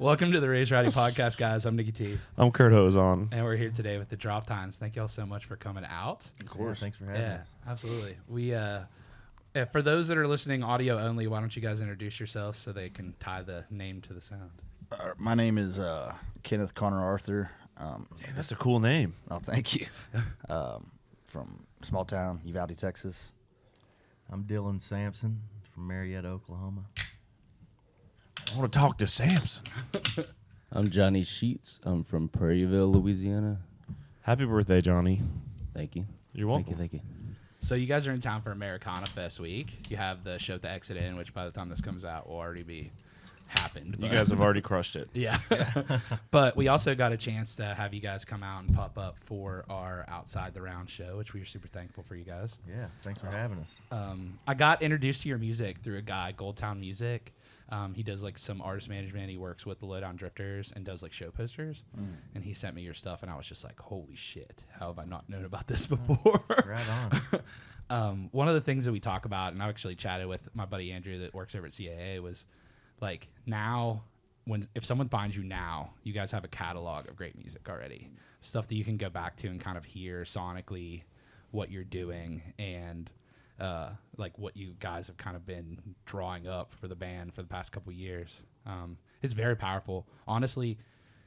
Welcome to the Raise Rowdy podcast, guys. I'm Nicky T. I'm Kurt Hozon. And we're here today with the Droptines. Thank y'all so much for coming out. Of course. Yeah, thanks for having us. Absolutely. We, for those that are listening audio only, why don't you guys introduce yourselves so they can tie the name to the sound? My name is Kenneth Connor Arthur. Damn, that's a cool name. Oh, thank you. From small town, Uvalde, Texas. I'm Dylan Sampson from Marietta, Oklahoma. I want to talk to Samson. I'm Johnny Sheets. I'm from Prairieville, Louisiana. Happy birthday, Johnny. Thank you. You're welcome. Thank you. So you guys are in town for Americana Fest week. You have the show at the Exit Inn, which by the time this comes out will already be happened. You guys have already crushed it. Yeah. But we also got a chance to have you guys come out and pop up for our Outside the Round show, which we are super thankful for you guys. Yeah, thanks for having us. I got introduced to your music through a guy, Goldtown Music. He does like some artist management. He works with the Lowdown Drifters and does like show posters. And he sent me your stuff, and I was just like, "Holy shit! How have I not known about this before?" Right on. One of the things that we talk about, and I actually chatted with my buddy Andrew that works over at CAA, was like now, if someone finds you now, you guys have a catalog of great music already, stuff that you can go back to and kind of hear sonically what you're doing and. Like what you guys have kind of been drawing up for the band for the past couple years. It's very powerful. Honestly,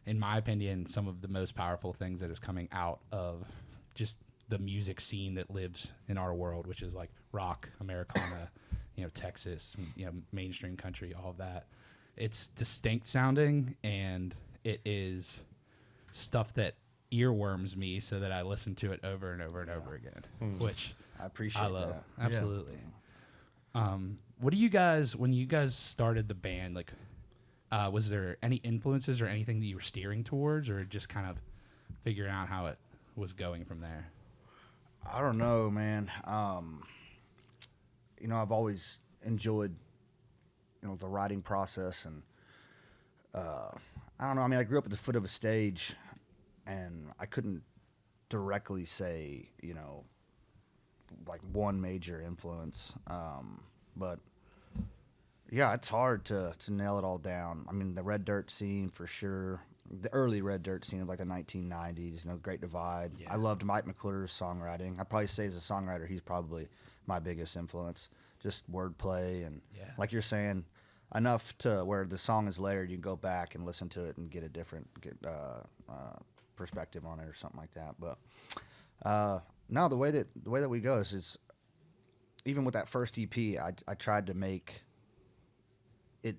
in my opinion, some of the most powerful things that is coming out of just the music scene that lives in our world, which is like rock, Americana, Texas, mainstream country, all of that. It's distinct sounding, and it is stuff that earworms me so that I listen to it over and over and over again, which I appreciate I love. that. Absolutely. What do you guys, when you guys started the band, like, was there any influences or anything that you were steering towards, or just kind of figuring out how it was going from there? I don't know, man. I've always enjoyed, the writing process, and I don't know. I mean, I grew up at the foot of a stage, and I couldn't directly say, like one major influence. But yeah, it's hard to nail it all down. I mean, the Red Dirt scene for sure. The early Red Dirt scene of like the 1990s, Great Divide. Yeah. I loved Mike McClure's songwriting. I'd probably say as a songwriter, he's probably my biggest influence. Just wordplay and like you're saying, enough to where the song is layered, you can go back and listen to it and get a different perspective on it or something like that. But no, the way that we go is even with that first EP, I tried to make it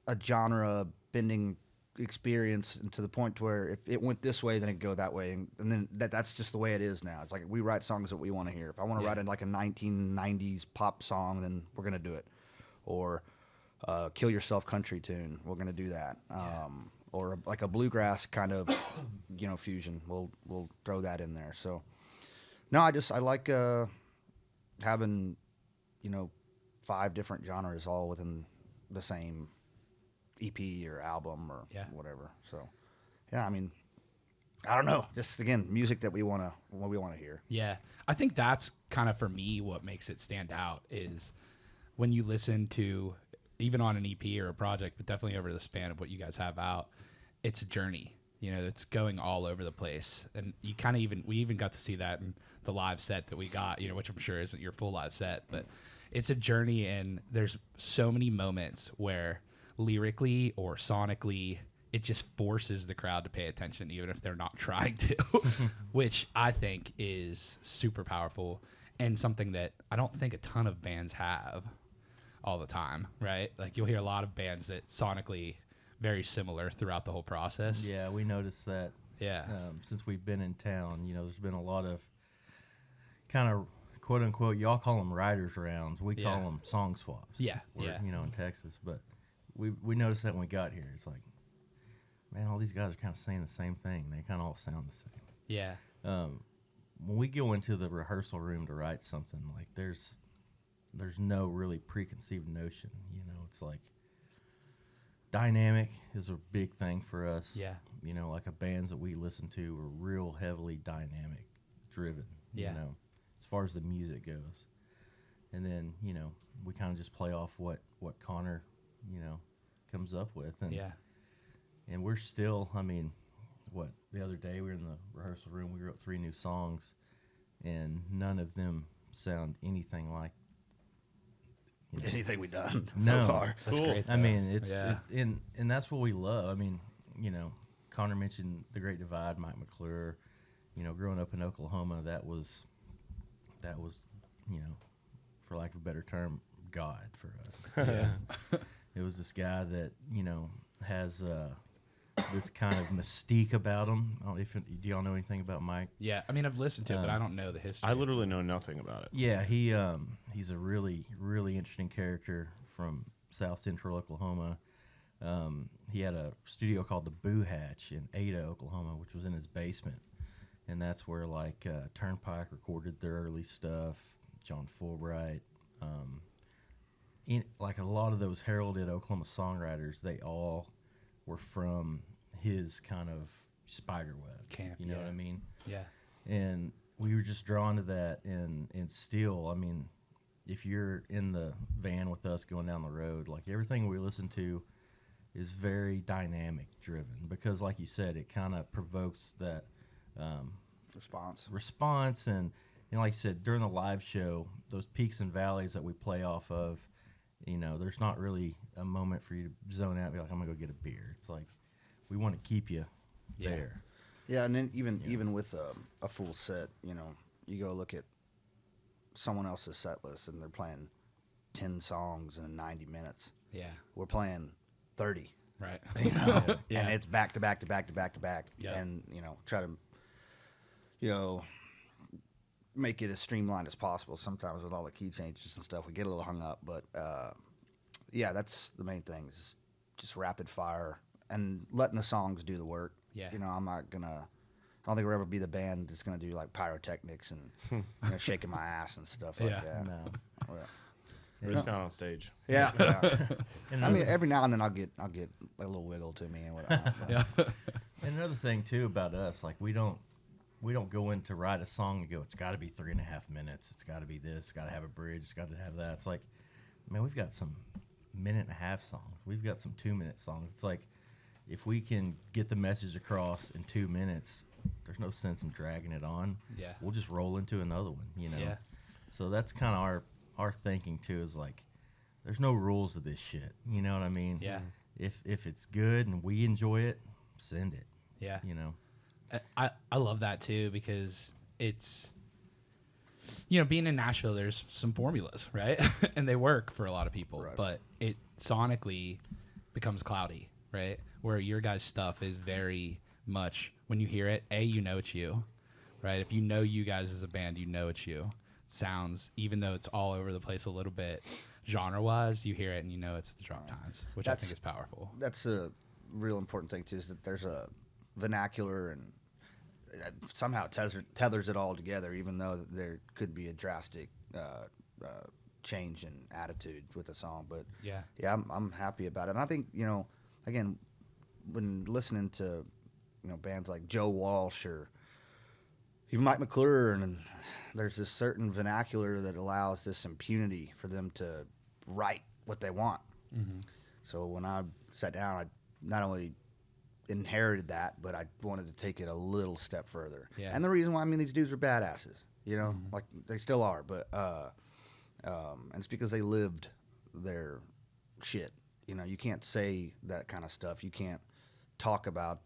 a genre bending experience, and to the point to where if it went this way, then it'd go that way, and then that's just the way it is now. It's like we write songs that we want to hear. If I want to write like a 1990s pop song, then we're gonna do it, or Kill Yourself country tune, we're gonna do that. Or like a bluegrass kind of fusion, we'll throw that in there. So no, I like having 5 different genres all within the same EP or album or whatever. So yeah, I mean, I don't know, just again, music that we want to hear. Yeah, I think that's kind of for me what makes it stand out is when you listen to, even on an EP or a project, but definitely over the span of what you guys have out, it's a journey. It's going all over the place, and you kind of we even got to see that in the live set that we got, which I'm sure isn't your full live set, but it's a journey, and there's so many moments where lyrically or sonically it just forces the crowd to pay attention, even if they're not trying to, which I think is super powerful and something that I don't think a ton of bands have all the time, right? Like you'll hear a lot of bands that sonically very similar throughout the whole process. Yeah, we noticed that. Yeah. Since we've been in town, there's been a lot of kind of quote unquote, y'all call them writers rounds. We call them song swaps. Yeah. In Texas. But we noticed that when we got here. It's like, man, all these guys are kind of saying the same thing. They kind of all sound the same. Yeah. When we go into the rehearsal room to write something, like there's no really preconceived notion. It's like dynamic is a big thing for us. Yeah. Like a bands that we listen to are real heavily dynamic driven. As far as the music goes. And then, we kind of just play off what Connor, comes up with. And and we're still. I mean, what the other day we were in the rehearsal room. We wrote 3 new songs, and none of them sound anything like Anything we've done No. so far. That's Cool. great. I mean, it's Yeah. and that's what we love. I mean, Connor mentioned the Great Divide, Mike McClure. Growing up in Oklahoma, that was, for lack of a better term, God for us. Yeah. It was this guy that has this kind of mystique about him. I don't know do y'all know anything about Mike? Yeah. I mean, I've listened to it, but I don't know the history. I literally know nothing about it. Yeah, he's a really, really interesting character from South Central Oklahoma. He had a studio called the Boo Hatch in Ada, Oklahoma, which was in his basement, and that's where Turnpike recorded their early stuff. John Fulbright, a lot of those heralded Oklahoma songwriters, they all were from his kind of spider web Camp, You know yeah. what I mean? Yeah. And we were just drawn to that, and still, I mean, if you're in the van with us going down the road, everything we listen to is very dynamic driven, because like you said, it kind of provokes that response, and like you said, during the live show, those peaks and valleys that we play off of, there's not really a moment for you to zone out and be like, I'm gonna go get a beer. It's like we want to keep you there. Yeah, and then even with a full set, you go look at someone else's set list and they're playing 10 songs in 90 minutes. Yeah. We're playing 30. Right. Yeah. And it's back to back to back to back to back. Yeah. And, try to, make it as streamlined as possible. Sometimes with all the key changes and stuff, we get a little hung up. But, yeah, that's the main thing is just rapid fire and letting the songs do the work. Yeah. I'm not going to, I don't think we'll ever be the band that's going to do like pyrotechnics and shaking my ass and stuff like Yeah. that. No. Yeah. But it's not on stage. Yeah. Yeah. And I mean, every now and then I'll get a little wiggle to me and whatnot. but- Yeah. And another thing too about us, we don't go in to write a song and go, it's got to be 3.5 minutes. It's got to be this. It's got to have a bridge. It's got to have that. It's like, man, we've got some 1.5-minute songs. We've got some 2-minute songs. It's like, if we can get the message across in 2 minutes, there's no sense in dragging it on. Yeah. We'll just roll into another one, Yeah. So that's kind of our thinking too, is like, there's no rules to this shit. You know what I mean? Yeah. If it's good and we enjoy it, send it. Yeah. I love that too, because it's, being in Nashville, there's some formulas, right? And they work for a lot of people, Right. but it sonically becomes cloudy, right? Where your guys' stuff is very much, when you hear it, it's you, right? If you know you guys as a band, it's you. It sounds, even though it's all over the place a little bit, genre-wise, you hear it and it's the Droptines, which I think is powerful. That's a real important thing too, is that there's a vernacular and somehow tethers it all together, even though there could be a drastic change in attitude with the song. But Yeah. I'm happy about it. And I think, again, when listening to, bands like Joe Walsh or even Mike McClure, and there's this certain vernacular that allows this impunity for them to write what they want. Mm-hmm. So when I sat down, I not only inherited that, but I wanted to take it a little step further. Yeah. And the reason why, these dudes are badasses, like they still are, but and it's because they lived their shit. You can't say that kind of stuff. You can't talk about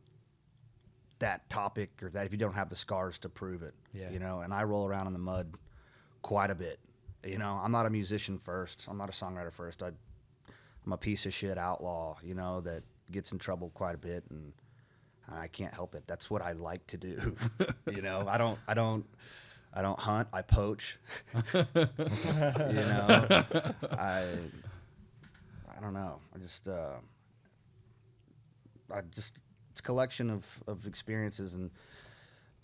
that topic or that if you don't have the scars to prove it. Yeah. And I roll around in the mud quite a bit. I'm not a musician first. I'm not a songwriter first. I'm a piece of shit outlaw, that gets in trouble quite a bit, and I can't help it. That's what I like to do. I don't hunt. I poach. I don't know. It's a collection of experiences, and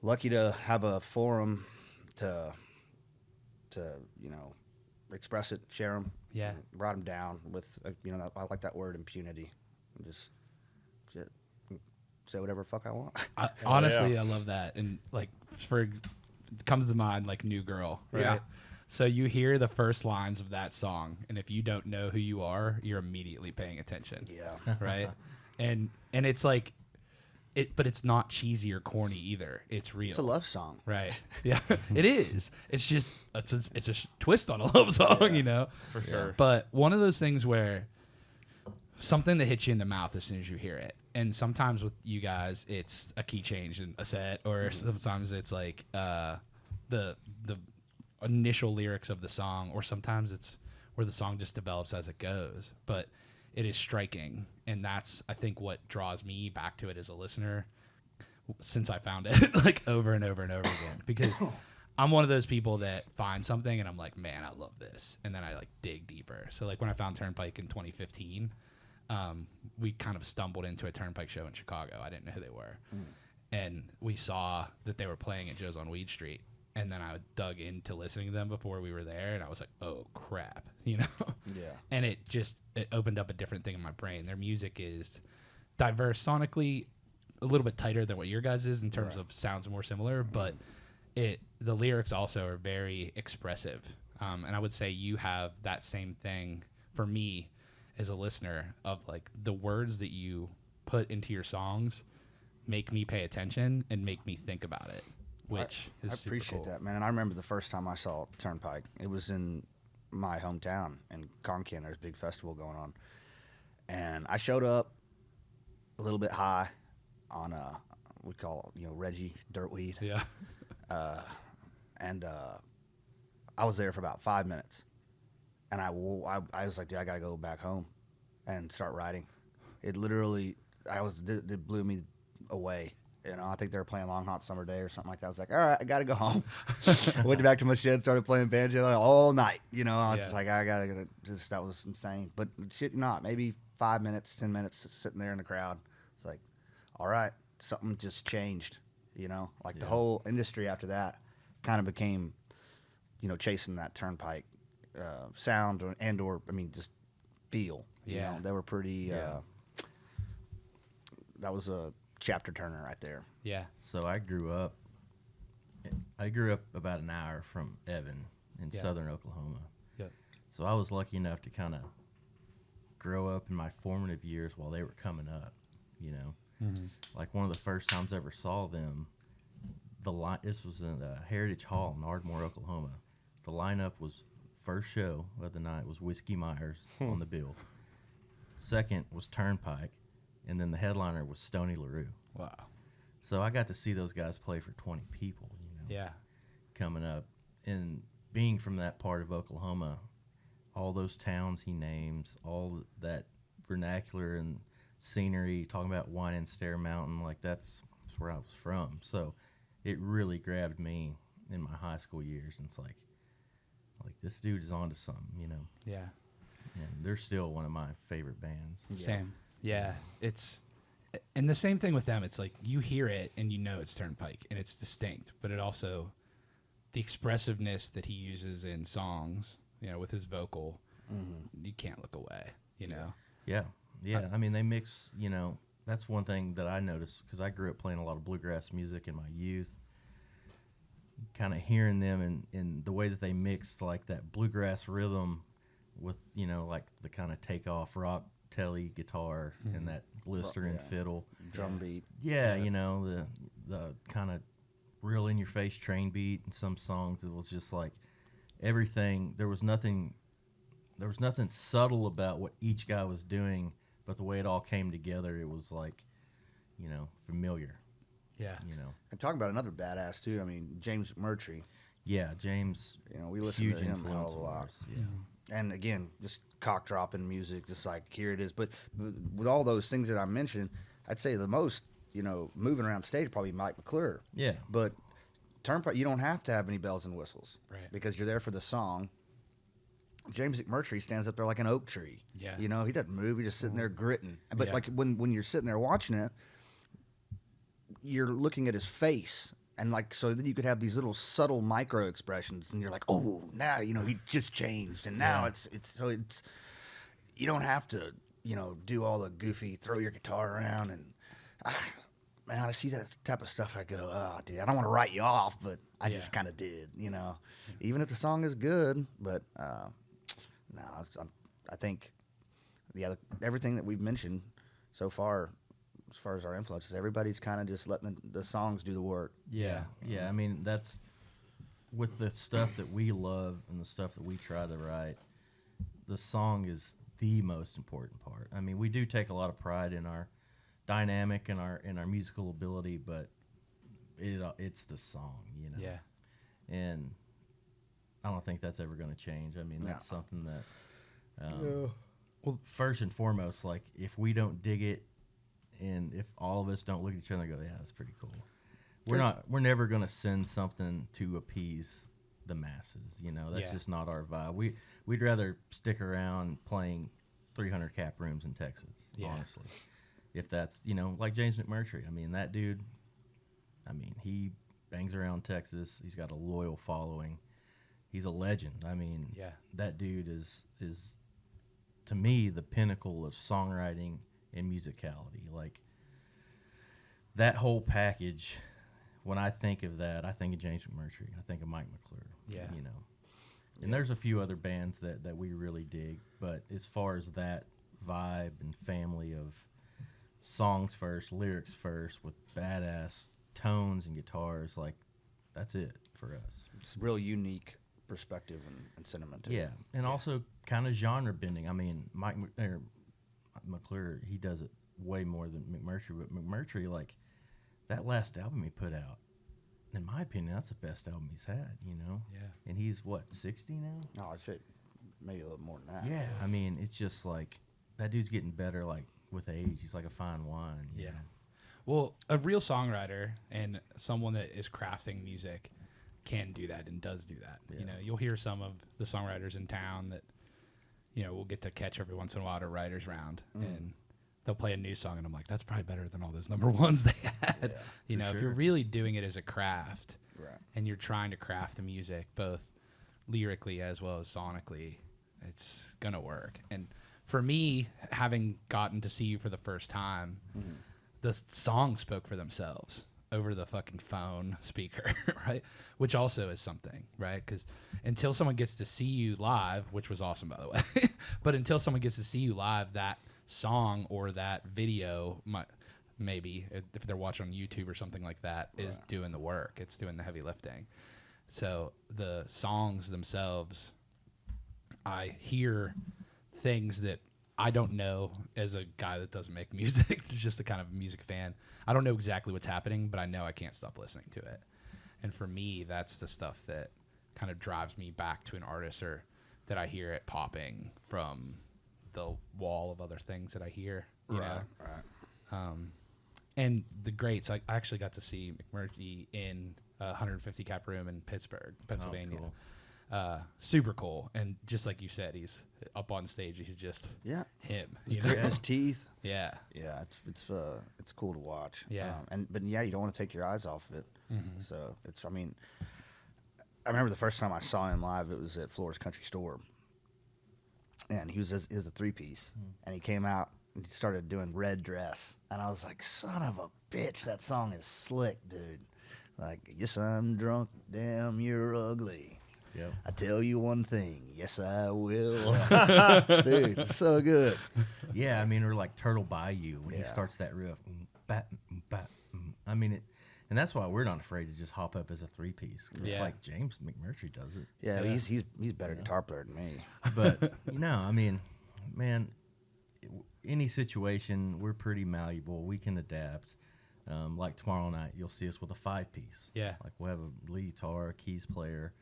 lucky to have a forum to express it, share them. Yeah. Brought them down with, I like that word, impunity. Just shit, say whatever the fuck I want. Honestly, I love that. And it comes to mind New Girl, right? Yeah. So you hear the first lines of that song, and if you don't know who you are, you're immediately paying attention. Yeah. Right? and it's like it, but it's not cheesy or corny either. It's real. It's a love song. Right. Yeah, it is. It's just it's a twist on a love song, you know. For sure. But one of those things where something that hits you in the mouth as soon as you hear it, and sometimes with you guys, it's a key change in a set, or sometimes it's like the initial lyrics of the song, or sometimes it's where the song just develops as it goes. But it is striking, and that's, I think, what draws me back to it as a listener since I found it like over and over and over again, because I'm one of those people that find something and I'm like, man, I love this, and then I like dig deeper. So like when I found Turnpike in 2015, we kind of stumbled into a Turnpike show in Chicago. I didn't know who they were, and we saw that they were playing at Joe's on Weed Street. And then I dug into listening to them before we were there, and I was like, oh, crap, you know? Yeah. And it opened up a different thing in my brain. Their music is diverse sonically, a little bit tighter than what your guys is in terms of sounds more similar, but the lyrics also are very expressive. And I would say you have that same thing for me as a listener of, like, the words that you put into your songs make me pay attention and make me think about it. Which is I super appreciate cool. that, man. And I remember the first time I saw Turnpike. It was in my hometown in Concan. There's a big festival going on, and I showed up a little bit high on we call Reggie dirtweed. Yeah. And I was there for about 5 minutes, and I was like, dude, I gotta go back home and start writing. It literally, it blew me away. I think they were playing Long Hot Summer Day or something like that. I was like, all right, I got to go home. Went back to my shed, started playing banjo all night. I was just like, I got to just, that was insane. But shit not, maybe 5 minutes, 10 minutes sitting there in the crowd. It's like, all right, something just changed, Like the whole industry after that kind of became, chasing that Turnpike sound or just feel. Yeah. They were pretty, that was a chapter turner right there. Yeah. So I grew up about an hour from Evan in southern Oklahoma. Yep. So I was lucky enough to kind of grow up in my formative years while they were coming up, Like one of the first times I ever saw them, this was in the Heritage Hall in Ardmore, Oklahoma. The lineup was, first show of the night was Whiskey Myers on the bill. Second was Turnpike. And then the headliner was Stoney LaRue. Wow. So I got to see those guys play for 20 people, Yeah. coming up. And being from that part of Oklahoma, all those towns he names, all that vernacular and scenery, talking about Wine and Stair Mountain, like that's where I was from. So it really grabbed me in my high school years. And it's like this dude is onto something, Yeah. And they're still one of my favorite bands. Same. Yeah. And the same thing with them. It's like you hear it and it's Turnpike and it's distinct, but it also, the expressiveness that he uses in songs, with his vocal, you can't look away, Yeah. I mean, they mix, that's one thing that I noticed because I grew up playing a lot of bluegrass music in my youth. Kind of hearing them and the way that they mixed like that bluegrass rhythm with, like the kind of takeoff rock telly guitar and that blistering fiddle. Drum beat. Yeah, the kind of real in your face train beat in some songs. It was just like everything. There was nothing subtle about what each guy was doing, but the way it all came together, it was like, familiar. Yeah. And talking about another badass too. James McClure. Yeah, James. We listen huge to him a influence hell of a of lot. ours, Yeah. And again, just cock dropping music, just like here it is. But with all those things that I mentioned, I'd say the most, moving around stage probably Mike McClure. Yeah. But Turnpike, you don't have to have any bells and whistles, Right. Because you're there for the song. James McClure stands up there like an oak tree. Yeah. He doesn't move. He's just sitting there gritting. But Yeah. like when you're sitting there watching it, you're looking at his face. And like, so then you could have these little subtle micro expressions, and you're like, oh, now, he just changed. And now it's, you don't have to, do all the goofy, throw your guitar around. And man, I see that type of stuff. I go, oh, dude, I don't want to write you off, but I just kind of did, even if the song is good. But no, I think, everything that we've mentioned, so far, as far as our influences, everybody's kind of just letting the songs do the work. Yeah. I mean, that's with the stuff that we love and the stuff that we try to write. The song is the most important part. I mean, we do take a lot of pride in our dynamic and our musical ability, but it's the song, you know. Yeah. And I don't think that's ever going to change. I mean, that's something that, well, first and foremost, like if we don't dig it, and if all of us don't look at each other and go, yeah, that's pretty cool. We're never going to send something to appease the masses, you know. That's just not our vibe. We'd rather stick around playing 300 cap rooms in Texas, honestly. If that's, you know, like James McMurtry. I mean, that dude, I mean, he bangs around Texas. He's got a loyal following. He's a legend. I mean, that dude is to me the pinnacle of songwriting and musicality. Like that whole package, when I think of that, I think of James McMurtry. I think of Mike McClure. Yeah. You know. And there's a few other bands that we really dig, but as far as that vibe and family of songs first, lyrics first, with badass tones and guitars, like that's it for us. It's real unique perspective and sentiment. Yeah, and also kind of genre bending. I mean, McClure, he does it way more than McMurtry, but McMurtry, like that last album he put out, in my opinion, that's the best album he's had, you know? Yeah. And he's, what, 60 now? No, I'd say maybe a little more than that. Yeah. I mean, it's just like, that dude's getting better, like, with age. He's like a fine wine. You know? Well, a real songwriter and someone that is crafting music can do that and does do that. Yeah. You know, you'll hear some of the songwriters in town that, you know, we'll get to catch every once in a while at a writer's round, and they'll play a new song, and I'm like, that's probably better than all those number ones they had. You know, if you're really doing it as a craft, and you're trying to craft the music both lyrically as well as sonically, it's gonna work. And for me, having gotten to see you for the first time, the songs spoke for themselves over the fucking phone speaker, right? Which also is something, right? Because until someone gets to see you live, which was awesome, by the way, but until someone gets to see you live, that song or that video, maybe if they're watching on YouTube or something like that, is doing the work. It's doing the heavy lifting. So the songs themselves, I hear things that I don't know as a guy that doesn't make music. It's just a kind of music fan. I don't know exactly what's happening, but I know I can't stop listening to it. And for me, that's the stuff that kind of drives me back to an artist, or that I hear it popping from the wall of other things that I hear. You know? And the greats, I actually got to see McMurtry in a 150 cap room in Pittsburgh, Pennsylvania. Oh, cool. Super cool. And just like you said, he's up on stage. He's just him. You know? His teeth. Yeah. Yeah, it's cool to watch. Yeah. But you don't want to take your eyes off of it. So I mean, I remember the first time I saw him live, it was at Flora's Country Store, and he was a 3-piece, and he came out and he started doing Red Dress, and I was like, son of a bitch, that song is slick, dude. Like, yes, I'm drunk, damn, you're ugly. Yep. I tell you one thing, yes, I will. Dude, it's so good. Yeah, I mean, or like Turtle Bayou when he starts that riff. I mean, and that's why we're not afraid to just hop up as a 3-piece. It's like James McMurtry does it. Yeah, he's better guitar player than me. But I mean, man, any situation, we're pretty malleable. We can adapt. Like tomorrow night, you'll see us with a 5-piece. Yeah, like we'll have a lead guitar, a keys player.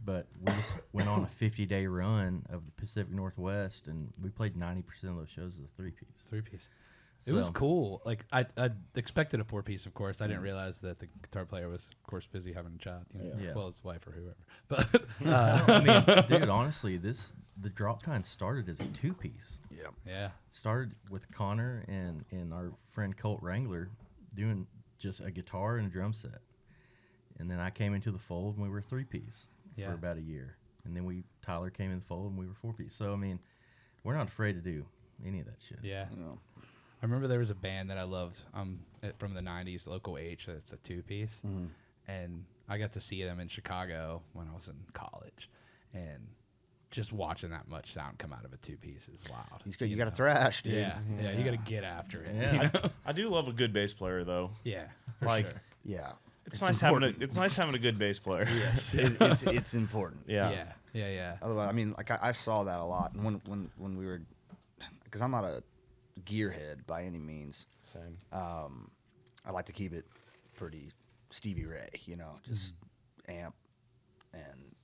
But we just went on a 50-day run of the Pacific Northwest, and we played 90% of those shows as a 3-piece. 3-piece. It was cool. Like I expected a 4-piece, of course. I didn't realize that the guitar player was, of course, busy having a child. You know? Well, his wife or whoever. But I mean, dude, honestly, the Droptines started as a 2-piece. Yeah. Started with Connor and our friend Colt Wrangler doing just a guitar and a drum set. And then I came into the fold and we were 3-piece for about a year. And then Tyler came in the fold and we were 4-piece. So, I mean, we're not afraid to do any of that shit. Yeah. I remember there was a band that I loved from the 90s, Local H. It's a 2-piece. And I got to see them in Chicago when I was in college. And just watching that much sound come out of a 2-piece is wild. You got to thrash, dude. Yeah, you got to get after it. Yeah. you know? I do love a good bass player though. Yeah, for Like, sure. Yeah. It's nice having a good bass player. Yes. It's important. Yeah. Yeah. Otherwise, I mean, like I saw that a lot, and when we were, because I'm not a gearhead by any means. Same. I like to keep it pretty Stevie Ray, you know, just amp and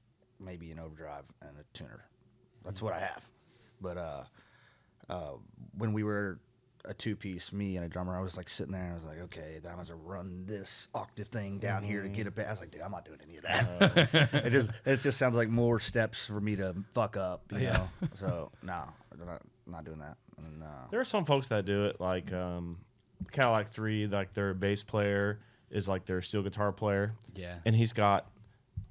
maybe an overdrive and a tuner. That's what I have. But when we were a 2-piece, me and a drummer, I was like sitting there and I was like, okay, then I'm gonna run this octave thing down here to get it back. I was like, dude, I'm not doing any of that. it just sounds like more steps for me to fuck up, you know. So no, I'm not doing that. And, There are some folks that do it, like Cadillac 3, like their bass player is like their steel guitar player. Yeah. And he's got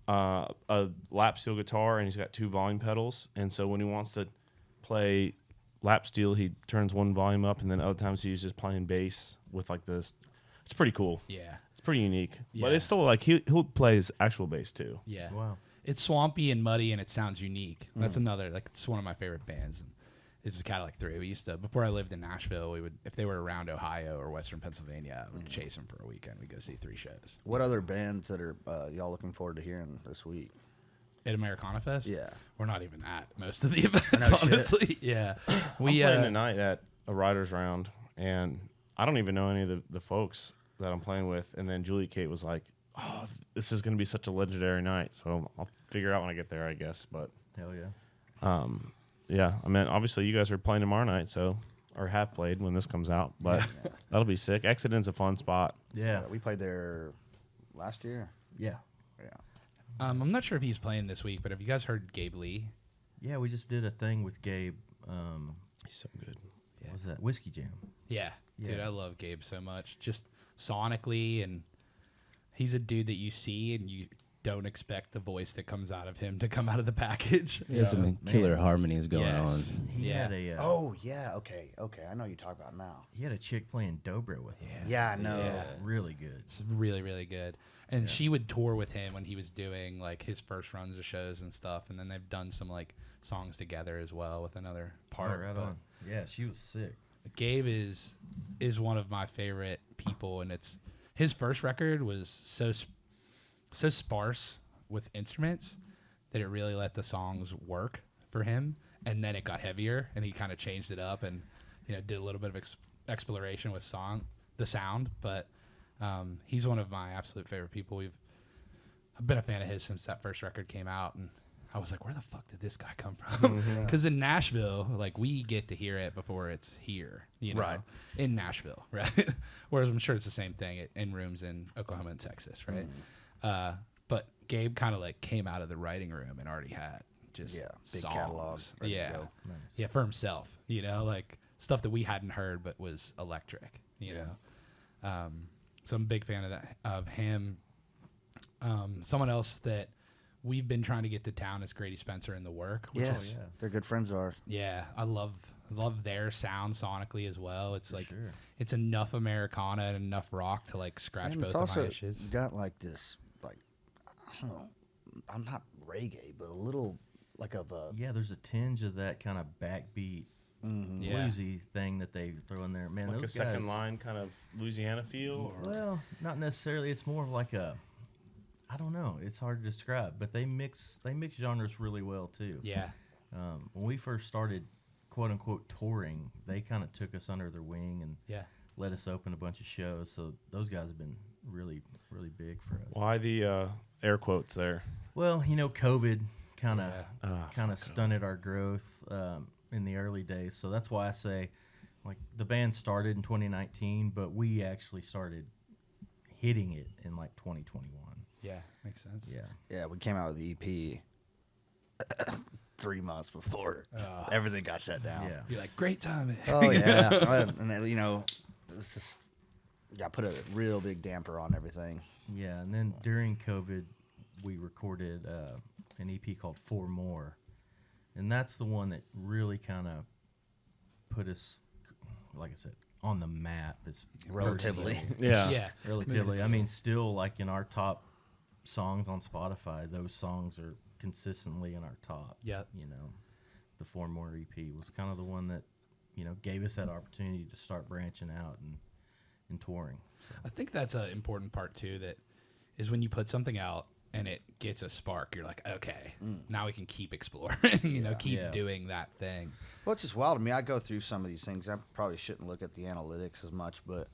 a lap steel guitar and he's got 2 volume pedals. And so when he wants to play lap steel, he turns one volume up, and then other times he's just playing bass with like this. It's pretty cool. Yeah. It's pretty unique. Yeah. But it's still like he'll play his actual bass too. Yeah. Wow. It's swampy and muddy, and it sounds unique. That's another, like, it's one of my favorite bands. And this is Cadillac 3. We used to, before I lived in Nashville, we would, if they were around Ohio or Western Pennsylvania, I would chase them for a weekend. We'd go see 3 shows. what other bands that are y'all looking forward to hearing this week? At Americana Fest? Yeah. We're not even at most of the events, No shit. honestly. Yeah. I'm We playing tonight at a writer's round, and I don't even know any of the folks that I'm playing with. And then Julie Kate was like, "Oh, this is going to be such a legendary night." So I'll figure out when I get there, I guess. But Hell yeah. yeah, I mean, obviously you guys are playing tomorrow night, so or have played when this comes out. But that'll be sick. Exeden's a fun spot. Yeah. We played there last year. Yeah. Yeah. I'm not sure if he's playing this week, but have you guys heard Gabe Lee? Yeah, we just did a thing with Gabe. He's so good. What was that? Whiskey Jam. Yeah. Dude, Yeah. I love Gabe so much. Just sonically, and he's a dude that you see and you don't expect the voice that comes out of him to come out of the package. He has some killer harmonies going Yes. on. He Yeah. had a Oh yeah. Okay. I know you talk about it now. he had a chick playing dobro with him. Yeah, I know. Yeah. Really good. It's really, really good. And she would tour with him when he was doing like his first runs of shows and stuff. And then they've done some like songs together as well with another part. Right but on. Yeah, she was sick. Gabe is one of my favorite people, and it's his first record was so sparse with instruments that it really let the songs work for him. And then it got heavier, and he kind of changed it up, and did a little bit of exploration with the sound. But he's one of my absolute favorite people. I've been a fan of his since that first record came out, and I was like, where the fuck did this guy come from? Because in Nashville, like, we get to hear it before it's here, Right. in Nashville, right? Whereas I'm sure it's the same thing in rooms in Oklahoma and Texas, right? But Gabe kind of like came out of the writing room and already had just big songs. catalog ready to Yeah, go. yeah, for himself, like stuff that we hadn't heard but was electric, know. So I'm a big fan of that, of him. Someone else that we've been trying to get to town is Grady Spencer and The Work. Which Yes, is, they're good friends of ours. yeah, I love their sound sonically as well. It's like sure. it's enough Americana and enough rock to like scratch And both it's of also my itches. got like this, like, I don't know, I'm not reggae, but a little like of a Yeah, there's a tinge of that kind of backbeat Yeah. bluesy thing that they throw in there. Man, Like a those second guys, line kind of Louisiana feel. Or? Well, not necessarily. It's more of like I don't know. It's hard to describe, but they mix genres really well too. Yeah, When we first started, quote unquote, touring, they kind of took us under their wing and yeah. let us open a bunch of shows. So those guys have been really, really big for us. Why the air quotes there? Well, COVID kind of Yeah. stunted our growth in the early days. So that's why I say, like, the band started in 2019, but we actually started hitting it in like 2021. Yeah, makes sense. Yeah. we came out with the EP 3 months before Oh. everything got shut down. Yeah. You're like, great timing. Oh yeah, and then, it's just put a real big damper on everything. Yeah. And then during COVID, we recorded an EP called Four More. And that's the one that really kind of put us, like I said, on the map. It's Relatively. Yeah. Yeah, Relatively. I mean, still, like, in our top songs on Spotify, those songs are consistently in our top. Yep. You know, the Four More EP was kind of the one that, you know, gave us that opportunity to start branching out and touring. So. I think that's an important part too. That is when you put something out and it gets a spark. You're like, okay, now we can keep exploring. you know, keep doing that thing. Well, it's just wild to me. I go through some of these things. I probably shouldn't look at the analytics as much, but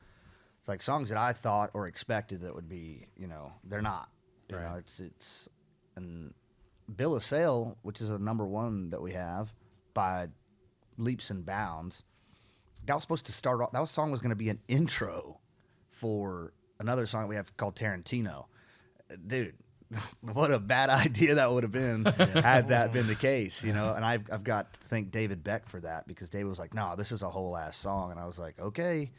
it's like songs that I thought or expected that would be, you know, they're not. You know, it's and Bill of Sale, which is a number one that we have by leaps and bounds. That was supposed to start off. That song was going to be an intro for another song we have called Tarantino. Dude, what a bad idea that would have been had that been the case, you know. And I've got to thank David Beck for that, because David was like, "No, this is a whole ass song," and I was like, "Okay,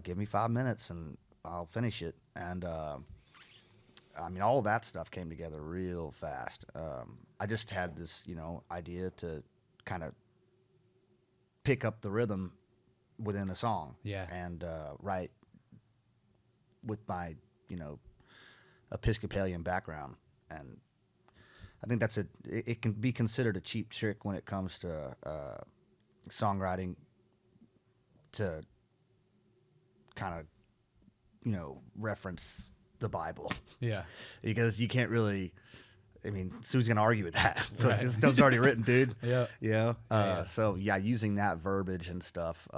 give me 5 minutes and I'll finish it." And I mean, all that stuff came together real fast. I just had this, you know, idea to kind of pick up the rhythm within a song, and write with my, you know, Episcopalian background, and I think that's it can be considered a cheap trick when it comes to songwriting, to kind of, you know, reference the Bible. Yeah. Because you can't really, I mean, who's going to argue with that? So this stuff's already written, dude. Yeah. You know? So, yeah, using that verbiage and stuff,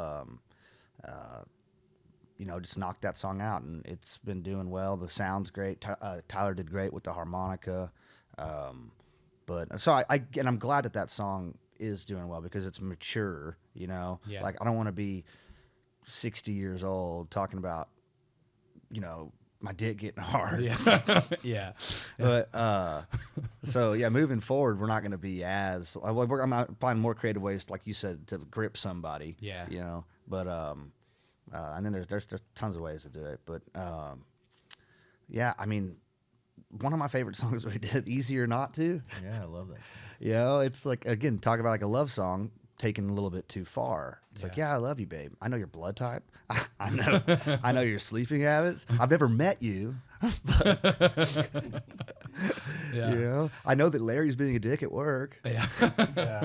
you know, just knocked that song out, and it's been doing well. The sound's great. Tyler did great with the harmonica. But so I'm glad that song is doing well, because it's mature, you know? Yeah. Like, I don't want to be 60 years old talking about, you know, my dick getting hard. Yeah. yeah. But so yeah, moving forward, we're not going to be as I'm gonna find more creative ways, like you said, to grip somebody. Yeah. You know, but and then there's tons of ways to do it. But yeah, I mean, one of my favorite songs we did, "Easier Not To." Yeah, I love that. You know, it's like, again, talk about like a love song taken a little bit too far. It's like, yeah, I love you, babe. I know your blood type. I know your sleeping habits. I've never met you. But, Yeah. you know, I know that Larry's being a dick at work. Yeah.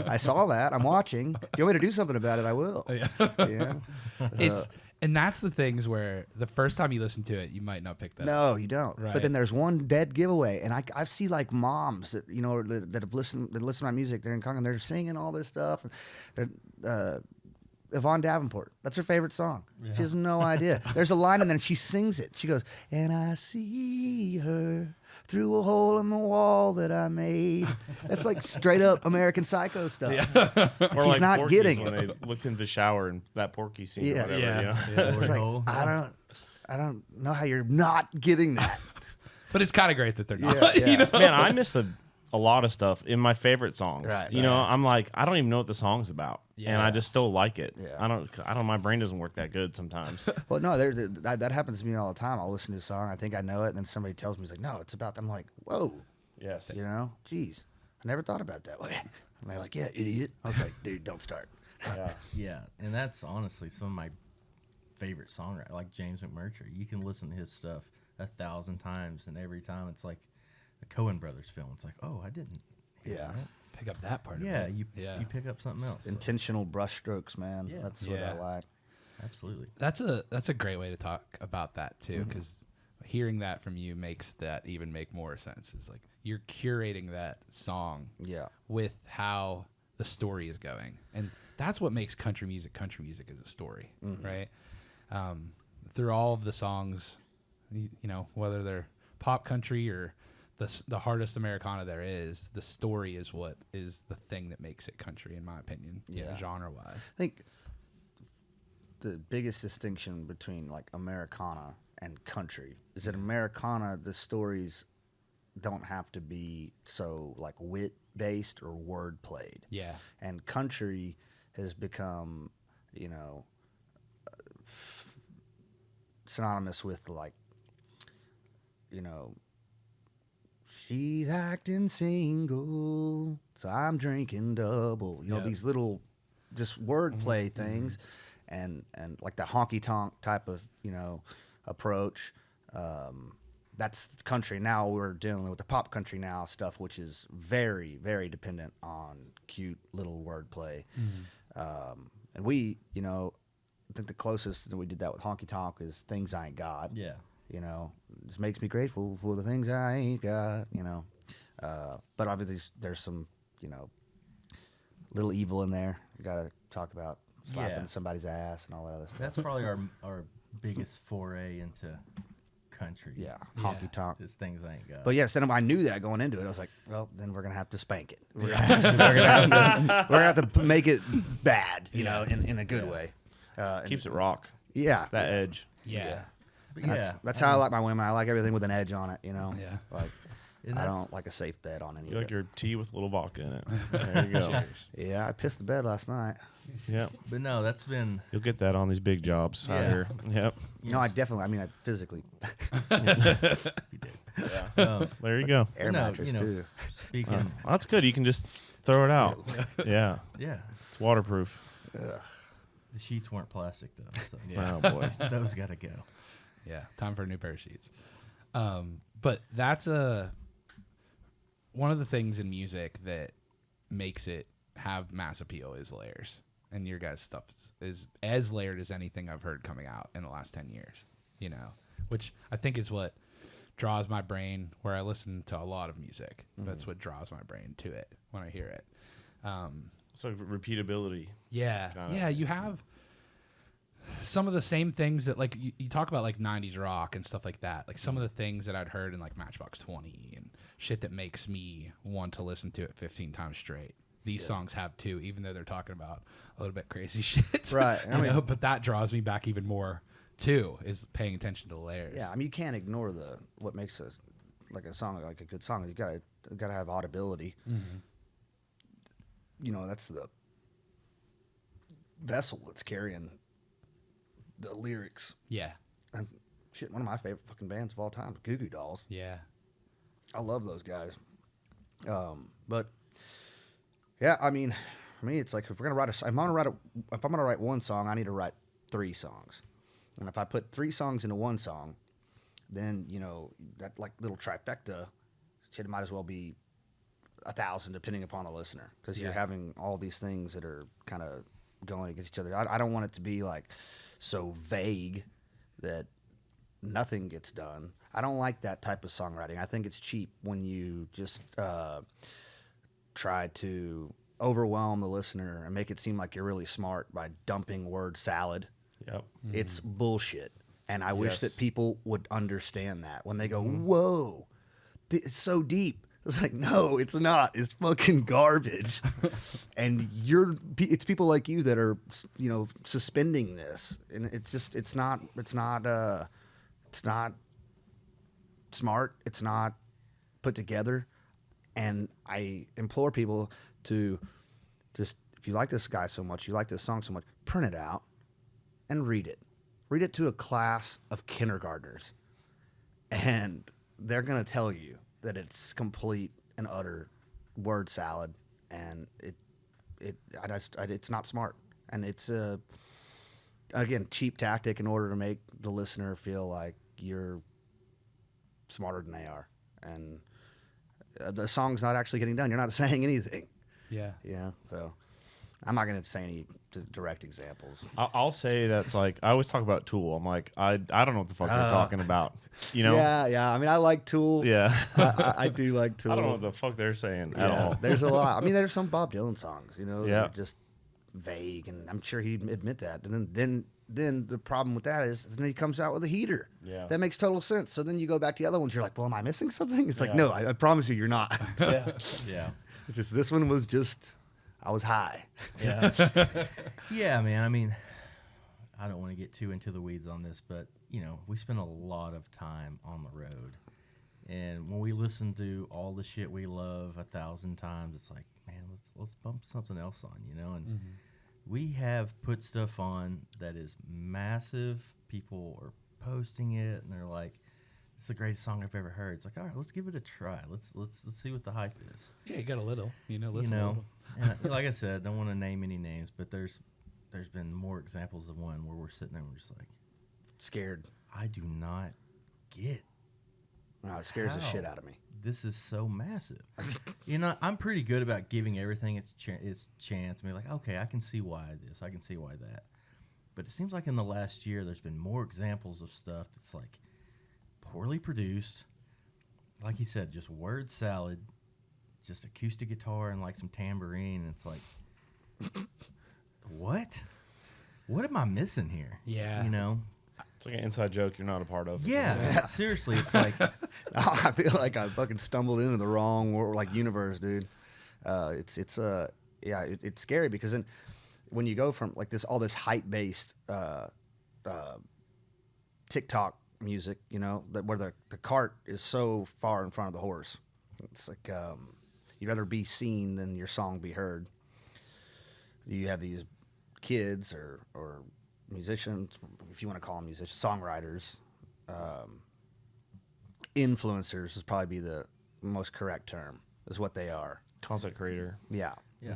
I saw that. I'm watching. If you want me to do something about it, I will. Yeah. Yeah. And that's the things where the first time you listen to it, you might not pick that up. No, you don't. Right. But then there's one dead giveaway, and I see like moms that, you know, that listen to my music. They're in Congo, and they're singing all this stuff. They're Yvonne Davenport. That's her favorite song. Yeah. She has no idea. There's a line, and then she sings it. She goes, "And I see her through a hole in the wall that I made." That's like straight up American Psycho stuff. Yeah. Or she's like not Porky's getting when it. they looked in the shower and that Porky scene or whatever. Yeah. You know? Yeah. It's like, I don't know how you're not getting that. But it's kind of great that they're not. Yeah, yeah. You know? Man, I miss a lot of stuff in my favorite songs. Right, you know, I'm like, I don't even know what the song's about, and Yeah. I just still like it. Yeah. I don't. My brain doesn't work that good sometimes. Well, no, that happens to me all the time. I'll listen to a song, I think I know it, and then somebody tells me, it's like, no, it's about them. I'm like, whoa, Yes. you know, geez, I never thought about it that way. And they're like, yeah, idiot. I was like, dude, don't start. Yeah. Yeah, and that's honestly some of my favorite songwriters, like James McMurtry. You can listen to his stuff 1,000 times, and every time it's like a Coen Brothers film. It's like, oh, I didn't hear Yeah. that. Pick up that part Yeah, of it. you pick up something else. Intentional brushstrokes, man. Yeah. That's what I like. Absolutely. That's a great way to talk about that too, because hearing that from you makes that even make more sense. It's like you're curating that song Yeah. with how the story is going, and that's what makes country music is a story, right? Through all of the songs, you know, whether they're pop country or the hardest Americana there is, the story is what is the thing that makes it country, in my opinion, you know, genre wise. I think the biggest distinction between like Americana and country is that Americana, the stories don't have to be so like wit based or word played. Yeah. And country has become, you know, synonymous with like, you know, she's acting single, so I'm drinking double. You know, these little just wordplay things, and like the honky tonk type of, you know, approach. that's country. Now we're dealing with the pop country now stuff, which is very, very dependent on cute little wordplay. And we, you know, I think the closest that we did that with Honky Tonk is Things I Ain't Got. Yeah. You know, this makes me grateful for the things I ain't got, you know. But obviously there's some, you know, little evil in there. You got to talk about slapping somebody's ass and all that other stuff. That's probably our biggest foray into country. Yeah, Honky Tonk. There's Things I Ain't Got. But yes, I knew that going into it. I was like, well, then we're gonna have to spank it. We're gonna have to make it bad, you know, in a good way. Keeps it rock. Yeah, That edge. Yeah. But that's how I like my women. I like everything with an edge on it, you know. Yeah. Like And I that's- don't like a safe bed on any You of like it. your tea with a little vodka in it. There you go. Yeah, I pissed the bed last night. Yep. But no, that's been You'll get that on these big jobs out Yeah. here. Yep. No, I definitely. I mean, I physically There you go. air mattress too. Speaking, Well, that's good. You can just throw it out. Yeah. yeah, It's waterproof. the sheets weren't plastic though, so Yeah. Oh boy. those got to go. Yeah, time for a new pair of sheets. But that's one of the things in music that makes it have mass appeal is layers, and your guys' stuff is as layered as anything I've heard coming out in the last 10 years. You know, which I think is what draws my brain. Where I listen to a lot of music, that's what draws my brain to it when I hear it. So repeatability. Yeah, Kinda. yeah, you have some of the same things that like you talk about like 90s rock and stuff like that. Like some of the things that I'd heard in like Matchbox 20 and shit that makes me want to listen to it 15 times straight. These songs have too, even though they're talking about a little bit crazy shit. Right, I You mean- know, but that draws me back even more too, is paying attention to the layers. Yeah, I mean, you can't ignore what makes a song like a good song. You gotta have audibility. You know, that's the vessel that's carrying the lyrics. Yeah. And shit, one of my favorite fucking bands of all time, Goo Goo Dolls. Yeah. I love those guys. But yeah, I mean, for me, it's like if I'm gonna write one song, I need to write 3 songs. And if I put 3 songs into one song, then you know that like little trifecta, shit, it might as well be 1,000 depending upon the listener, because you're Yeah. having all these things that are kind of going against each other. I don't want it to be like so vague that nothing gets done. I don't like that type of songwriting. I think it's cheap when you just try to overwhelm the listener and make it seem like you're really smart by dumping word salad. Yep. It's bullshit. And I wish Yes. that people would understand that when they go, whoa, it's so deep. It's like, no, it's not. It's fucking garbage. And it's people like you that are, you know, suspending this. And it's not smart. It's not put together. And I implore people to just, if you like this guy so much, you like this song so much, print it out and read it. Read it to a class of kindergartners. And they're going to tell you that it's complete and utter word salad, and it's not smart, and it's again, cheap tactic in order to make the listener feel like you're smarter than they are, and the song's not actually getting done. You're not saying anything. Yeah. Yeah, so I'm not going to say any direct examples. I'll say that's like I always talk about Tool. I'm like I don't know what the fuck they're talking about. You know? Yeah. I mean, I like Tool. Yeah. I do like Tool. I don't know what the fuck they're saying at all. There's a lot. I mean, there's some Bob Dylan songs, you know, that Yeah. are just vague, and I'm sure he'd admit that. And then the problem with that is then he comes out with a heater. Yeah. That makes total sense. So then you go back to the other ones, you're like, well, am I missing something? It's like, Yeah. no, I promise you, you're not. Yeah. Yeah. It's just this one was just, I was high. Yeah. Yeah, man. I mean, I don't want to get too into the weeds on this, but you know, we spend a lot of time on the road, and when we listen to all the shit we love 1,000 times, it's like, man, let's bump something else on, you know. And we have put stuff on that is massive. People are posting it, and they're like, "It's the greatest song I've ever heard." It's like, all right, let's give it a try. Let's see what the hype is. Yeah, you got a little, You listen a know, little. and like I said, I don't want to name any names, but there's been more examples of one where we're sitting there and we're just like, Scared. I do not get No, it scares the how shit out of me. This is so massive. You know, I'm pretty good about giving everything its chance. I mean, like, okay, I can see why this, I can see why that. But it seems like in the last year, there's been more examples of stuff that's like poorly produced. Like he said, just word salad, just acoustic guitar and like some tambourine. And it's like, what? What am I missing here? Yeah. You know? It's like an inside joke you're not a part of. Yeah. Seriously, it's like, I feel like I fucking stumbled into the wrong universe, dude. It's scary because then when you go from like all this hype based TikTok music, you know, where the cart is so far in front of the horse. It's like you'd rather be seen than your song be heard. You have these kids or musicians, if you want to call them musicians, songwriters, influencers is probably be the most correct term, is what they are. Concept creator. Yeah. yeah.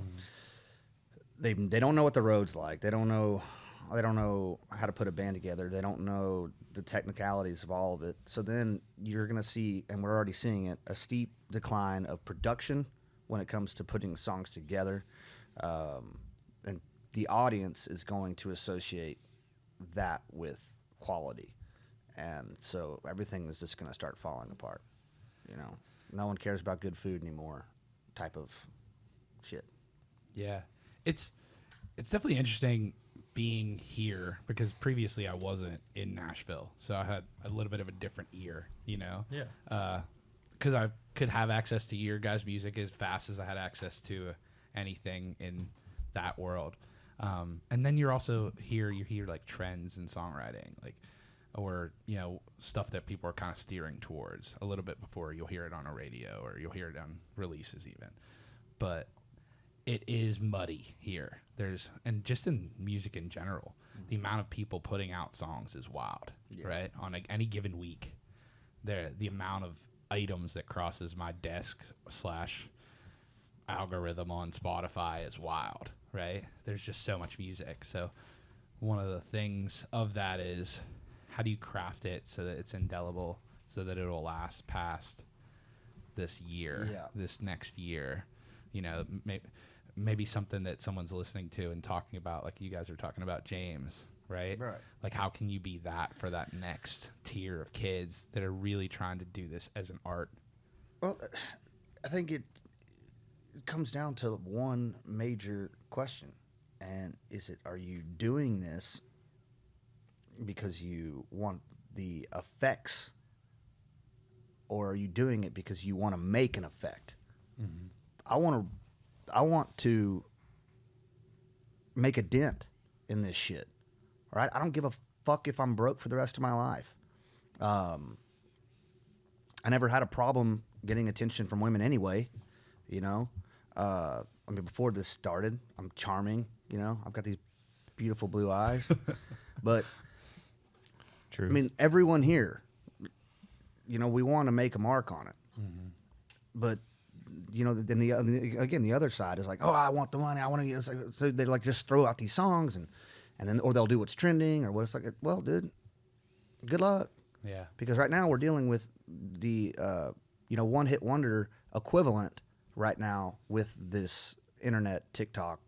They don't know what the road's like. They don't know how to put a band together. They don't know the technicalities of all of it. So then you're going to see, and we're already seeing it, a steep decline of production when it comes to putting songs together. And the audience is going to associate that with quality. And so everything is just going to start falling apart. You know, no one cares about good food anymore type of shit. Yeah. It's definitely interesting being here because previously I wasn't in Nashville. So I had a little bit of a different ear, you know? Yeah. Because I could have access to your guys' music as fast as I had access to anything in that world. And then you're also here, you hear like trends in songwriting, like, or, you know, stuff that people are kind of steering towards a little bit before you'll hear it on a radio or you'll hear it on releases even. But it is muddy here. And just in music in general, the amount of people putting out songs is wild, right? On any given week, the amount of items that crosses my desk / algorithm on Spotify is wild, right? There's just so much music. So one of the things of that is how do you craft it so that it's indelible, so that it'll last past this year, this next year, you know, maybe something that someone's listening to and talking about, like you guys are talking about James, right? Right. Like how can you be that for that next tier of kids that are really trying to do this as an art? Well, I think it comes down to one major question, and are you doing this because you want the effects, or are you doing it because you want to make an effect? Mm-hmm. I want to make a dent in this shit. All right? I don't give a fuck if I'm broke for the rest of my life. I never had a problem getting attention from women anyway, you know? I mean, before this started, I'm charming, you know? I've got these beautiful blue eyes. But, True. I mean, everyone here, you know, we want to make a mark on it. Mm-hmm. But, you know, then the other side is like, oh, I want the money. I want to get, so they like just throw out these songs and then, or they'll do what's trending or what it's like. Well, dude, good luck. Yeah. Because right now we're dealing with the, you know, one hit wonder equivalent right now with this internet TikTok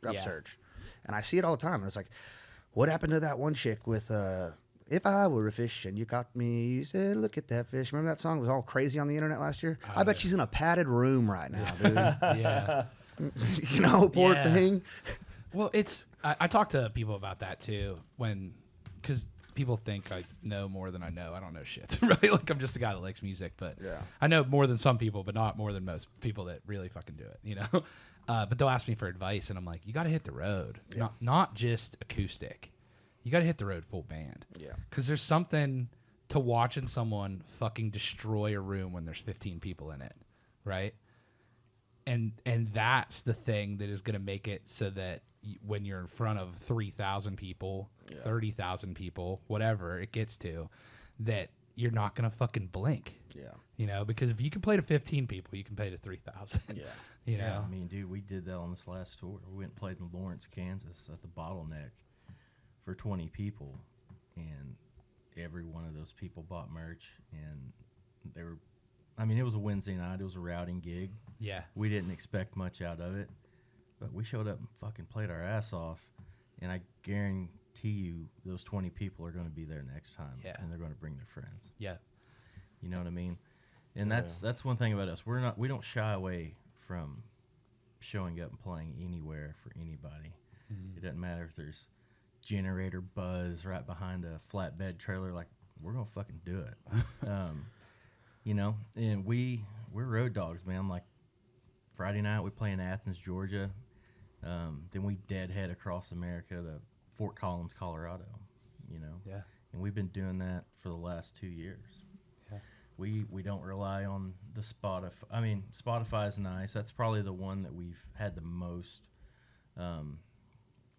upsurge. And I see it all the time. And it's like, what happened to that one chick with, if I were a fish and you caught me, you said, look at that fish. Remember that song? It was all crazy on the internet last year? I bet she's in a padded room right now, dude. Yeah. You know, poor thing. Well, I talk to people about that too because people think I know more than I know. I don't know shit, right? Like I'm just a guy that likes music, but I know more than some people, but not more than most people that really fucking do it, you know? But they'll ask me for advice and I'm like, you got to hit the road, not just acoustic. You got to hit the road full band. Yeah. Because there's something to watching someone fucking destroy a room when there's 15 people in it, right? And that's the thing that is going to make it so that when you're in front of 3,000 people, 30,000 people, whatever it gets to, that you're not going to fucking blink. Yeah. You know, because if you can play to 15 people, you can play to 3,000. Yeah. You know? I mean, dude, we did that on this last tour. We went and played in Lawrence, Kansas at the Bottleneck for 20 people, and every one of those people bought merch, and they were. I mean, it was a Wednesday night. It was a routing gig. Yeah. We didn't expect much out of it, but we showed up and fucking played our ass off. And I guarantee you, those 20 people are going to be there next time. Yeah. And they're going to bring their friends. Yeah. You know what I mean? And that's one thing about us. We don't shy away from showing up and playing anywhere for anybody. Mm-hmm. It doesn't matter if there's generator buzz right behind a flatbed trailer. Like, we're gonna fucking do it. You know, and we're road dogs, man. Like, Friday night we play in Athens, Georgia. Then we deadhead across America to Fort Collins, Colorado. You know, Yeah. and we've been doing that for the last 2 years. Yeah. We don't rely on the Spotify. I mean, Spotify is nice. That's probably the one that we've had the most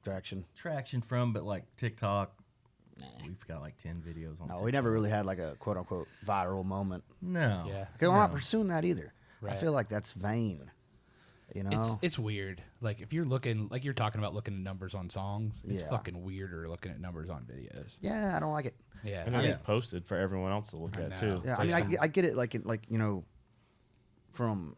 traction from. But like TikTok, we've got like 10 videos on. No, TikTok. we never really had like a quote unquote viral moment. No. Yeah. Because we're not pursuing that either. I Right. feel like that's vain. You know, It's weird. Like if you're looking, like you're talking about looking at numbers on songs, it's Yeah. fucking weirder looking at numbers on videos. yeah, I don't like it. Yeah. And it's posted for everyone else to look I at know. too. Yeah, It's I mean, like I get it. Like you know, from.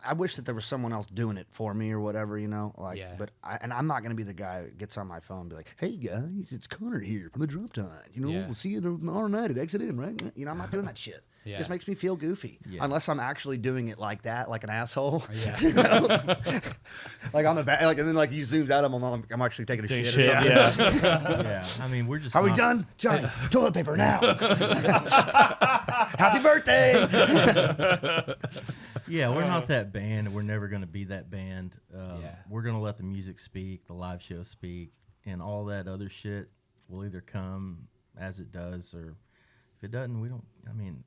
I wish that there was someone else doing it for me or whatever, you know. Like, Yeah. but I'm not gonna be the guy that gets on my phone and be like, "Hey guys, it's Connor here from the Droptines. You know, Yeah. we'll see you tomorrow night at Exit In, right?" You know, I'm not doing that shit. Yeah. It just makes me feel goofy. Yeah. Unless I'm actually doing it like that, like an asshole. Yeah. You know? Like on the back, like, and then like he zooms out, I'm actually taking a Take shit, shit, or something. yeah. Yeah. I mean, we're just. Are we not- done, Johnny? Toilet paper now. Happy birthday. Yeah, we're not that band, and we're never going to be that band. Yeah. We're going to let the music speak, the live show speak, and all that other shit will either come as it does, or if it doesn't, we don't. I mean,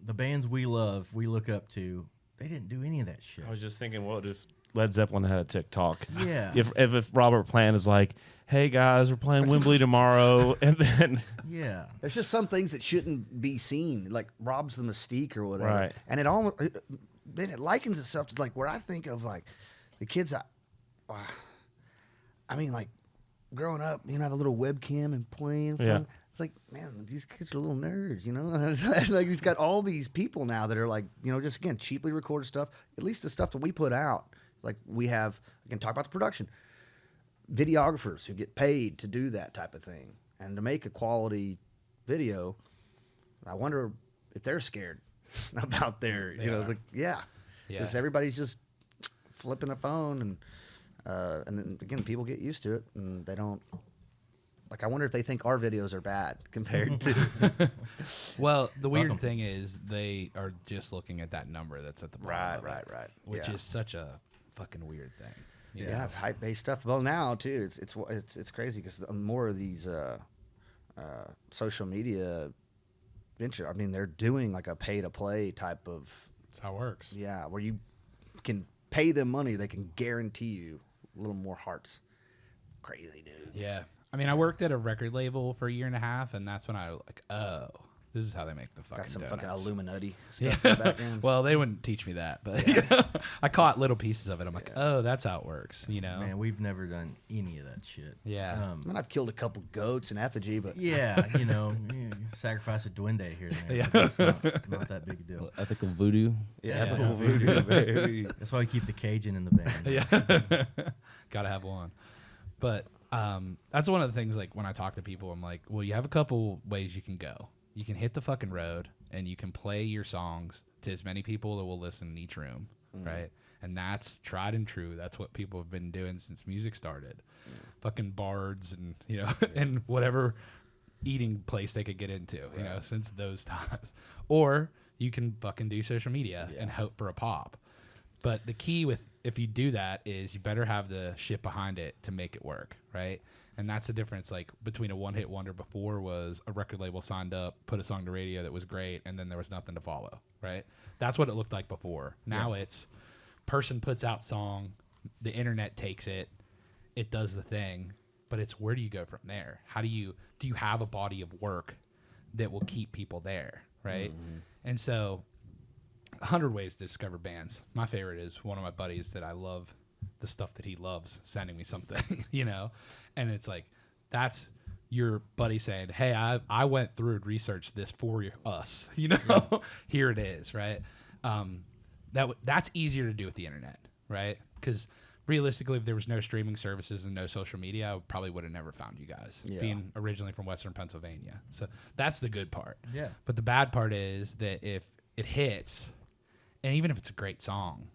the bands we love, we look up to, they didn't do any of that shit. I was just thinking, what if Led Zeppelin had a TikTok? Yeah. If Robert Plant is like, "Hey guys, we're playing Wembley tomorrow," and then Yeah. There's just some things that shouldn't be seen, like robs the mystique or whatever. Right. And it almost, then it likens itself to like where I think of like the kids. I mean, like growing up, you know, the little webcam and playing. Yeah. It's like, man, these kids are little nerds, you know. Like he's got all these people now that are like, you know, just again cheaply recorded stuff. At least the stuff that we put out, like we have. I can talk about the production. Videographers who get paid to do that type of thing and to make a quality video. I wonder if they're scared about their, you know, like, yeah, because Yeah. everybody's just flipping a phone and then again, people get used to it and they don't. Like, I wonder if they think our videos are bad compared to. Well, the weird Welcome. thing is they are just looking at that number that's at the bottom. of it, right. Which Yeah. is such a fucking weird thing. you Yeah, know? it's hype based stuff. Well, now too, it's crazy because more of these social media venture. I mean, they're doing like a pay to play type of That's how it works. yeah, where you can pay them money, they can guarantee you a little more hearts. Crazy, dude. Yeah. I mean, I worked at a record label for a year and a half, and that's when I was like, oh, this is how they make the fucking Got some donuts. fucking Illuminati stuff in the background. Well, they wouldn't teach me that, but I caught little pieces of it. I'm like, oh, that's how it works, you know? Man, we've never done any of that shit. Yeah. I mean, I've killed a couple goats in effigy, but Yeah, you know, you sacrifice a duende here and there. Yeah. It's not that big a deal. Ethical voodoo. yeah, Yeah. ethical voodoo, baby. That's why we keep the Cajun in the band. Yeah. Gotta have one. But that's one of the things, like, when I talk to people, I'm like, well, you have a couple ways you can go. You can hit the fucking road, and you can play your songs to as many people that will listen in each room, right? And that's tried and true. That's what people have been doing since music started. Fucking bards and, you know, and whatever eating place they could get into, you know, since those times. Or you can fucking do social media and hope for a pop. But the key with if you do that is you better have the shit behind it to make it work, right? And that's the difference, like, between a one-hit wonder before was a record label signed up, put a song to radio that was great, and then there was nothing to follow, right? That's what it looked like before. Now it's person puts out song, the internet takes it, it does the thing, but it's where do you go from there? How do you have a body of work that will keep people there, right? And so 100 ways to discover bands. My favorite is one of my buddies that I love the stuff that he loves sending me something, you know? And it's like, your buddy saying, hey, I went through and researched this for us, you know, here it is, right? That's easier to do with the internet, right? Because realistically, if there was no streaming services and no social media, I probably would have never found you guys, being originally from Western Pennsylvania. So that's the good part. Yeah. But the bad part is that if it hits, and even if it's a great song,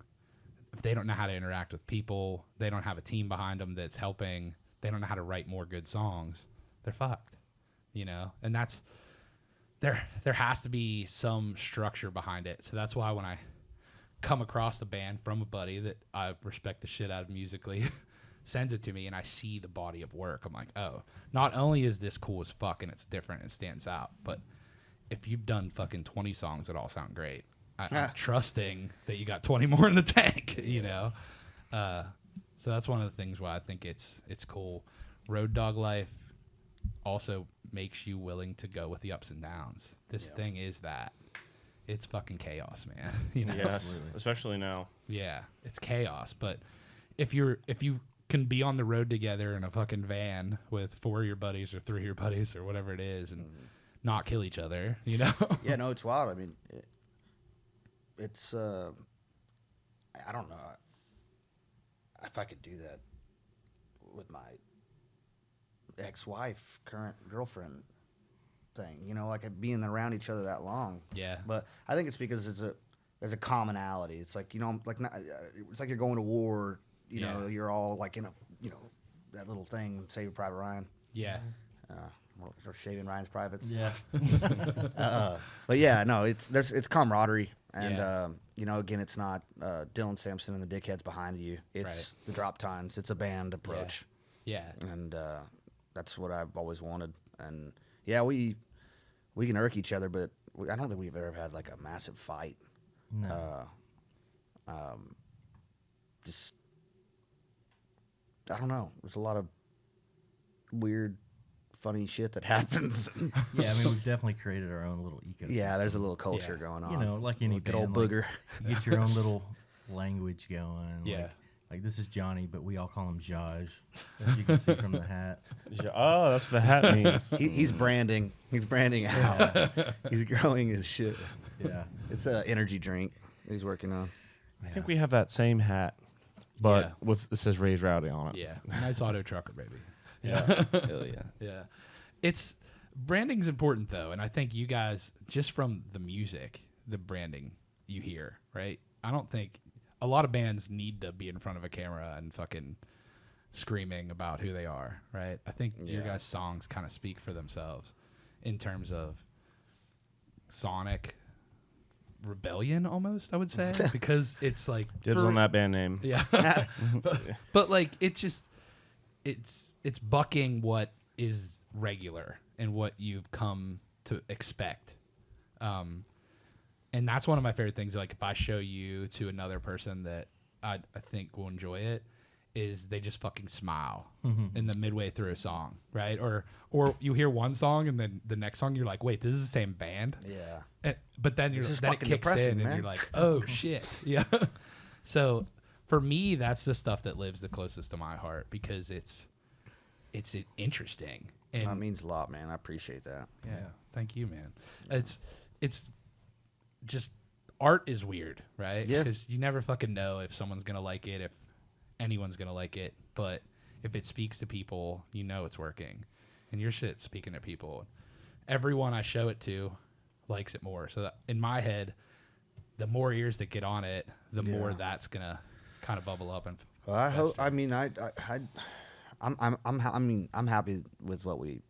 if they don't know how to interact with people, they don't have a team behind them that's helping, they don't know how to write more good songs, they're fucked, you know? And that's, there has to be some structure behind it. So that's why when I come across a band from a buddy that I respect the shit out of musically, sends it to me, and I see the body of work, I'm like, oh, not only is this cool as fuck and it's different and stands out, but if you've done fucking 20 songs that all sound great, I'm trusting that you got 20 more in the tank, you know? So that's one of the things why I think it's cool. Road dog life also makes you willing to go with the ups and downs. This thing is that. It's fucking chaos, man. You know? Yes, especially now. Yeah, it's chaos. But if you can be on the road together in a fucking van with 4 of your buddies or 3 of your buddies or whatever it is, and not kill each other, you know? Yeah, no, it's wild. I mean, it's I don't know if I could do that with my ex-wife, current girlfriend thing, you know, like being around each other that long. Yeah. But I think it's because there's a commonality. It's like, you know, like it's like you're going to war, you know, you're all like in a, you know, that little thing, Saving Private Ryan. Yeah. Or Shaving Ryan's Privates. Yeah. But yeah, no, it's camaraderie. And, you know, again, it's not Dylan Sampson and the dickheads behind you. It's the Droptines. It's a band approach. Yeah. And that's what I've always wanted. And, yeah, we can irk each other, but I don't think we've ever had, like, a massive fight. No. Just, I don't know. There's a lot of weird, funny shit that happens. Yeah, I mean, we've definitely created our own little ecosystem. Yeah, there's a little culture going on. You know, like any good band, old booger. Like, get your own little language going. Yeah. Like this is Johnny, but we all call him Jaj, as you can see from the hat. Oh, that's what the hat means. He's branding. He's branding out. He's growing his shit. Yeah. It's an energy drink he's working on. I think we have that same hat, but it says Raised Rowdy on it. Yeah. Nice auto trucker, baby. Yeah. Hell yeah. Yeah. It's branding's important though, and I think you guys, just from the music, the branding you hear, right? I don't think a lot of bands need to be in front of a camera and fucking screaming about who they are, right? I think your guys' songs kind of speak for themselves in terms of sonic rebellion almost, I would say, because it's like Dibs on that band name. Yeah. but like it's bucking what is regular and what you've come to expect. And that's one of my favorite things. Like if I show you to another person that I think will enjoy it, is they just fucking smile in the midway through a song, right? Or you hear one song and then the next song you're like, wait, this is the same band? Yeah. But then then it kicks in and you're like, oh shit. Yeah. So for me, that's the stuff that lives the closest to my heart because it's interesting. And that means a lot, man. I appreciate that. yeah, thank you, man. It's just art is weird, right? Yeah. Because you never fucking know if someone's gonna like it, if anyone's gonna like it. But if it speaks to people, you know it's working, and your shit's speaking to people. Everyone I show it to likes it more. So that, in my head, the more ears that get on it, the more that's gonna kind of bubble up and. Well, I hope. I mean, I'm happy with what we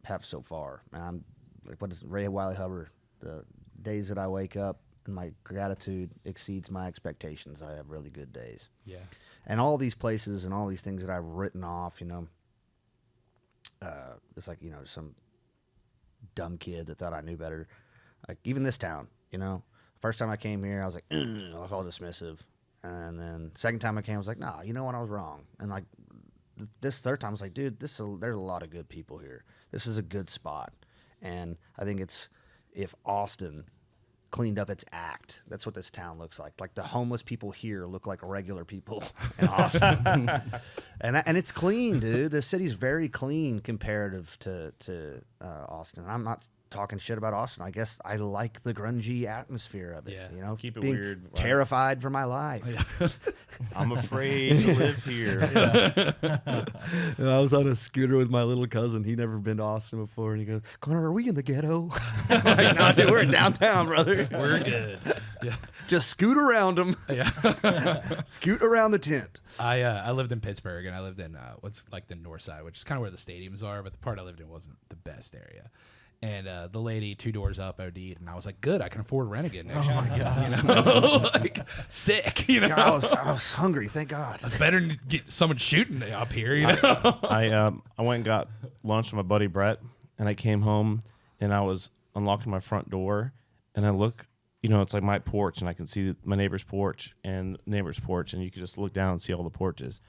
have so far. I'm like, what is Ray Wiley Hubbard? The days that I wake up and my gratitude exceeds my expectations. I have really good days. Yeah. And all these places and all these things that I've written off, you know, it's like, you know, some dumb kid that thought I knew better. Like even this town, you know, first time I came here, I was like, I was all dismissive. And then second time I came, I was like, nah, you know what, I was wrong. And like this third time, I was like, dude, there's a lot of good people here. This is a good spot. And I think it's, if Austin cleaned up its act. That's what this town looks like. Like the homeless people here look like regular people in Austin. and it's clean, dude. The city's very clean comparative to Austin. I'm not talking shit about Austin. I guess I like the grungy atmosphere of it. Yeah. You know, Keep it being weird. Right. terrified for my life. I'm afraid to live here. I was on a scooter with my little cousin. He'd never been to Austin before, and he goes, "Connor, are we in the ghetto?" I'm like, "No, dude, we're in downtown, brother. We're good. Yeah. Just scoot around them. Yeah. Scoot around the tent." I lived in Pittsburgh, and I lived in what's like the north side, which is kind of where the stadiums are, but the part I lived in wasn't the best area. And the lady 2 doors up OD'd, and I was like, "Good, I can afford rent again next year." You know? Like sick, you know. God, I was hungry. Thank God. It's better than get someone shooting up here, you know. I went and got lunch with my buddy Brett, and I came home and I was unlocking my front door, and I look, you know, it's like my porch, and I can see my neighbor's porch and neighbor's porch, and you can just look down and see all the porches.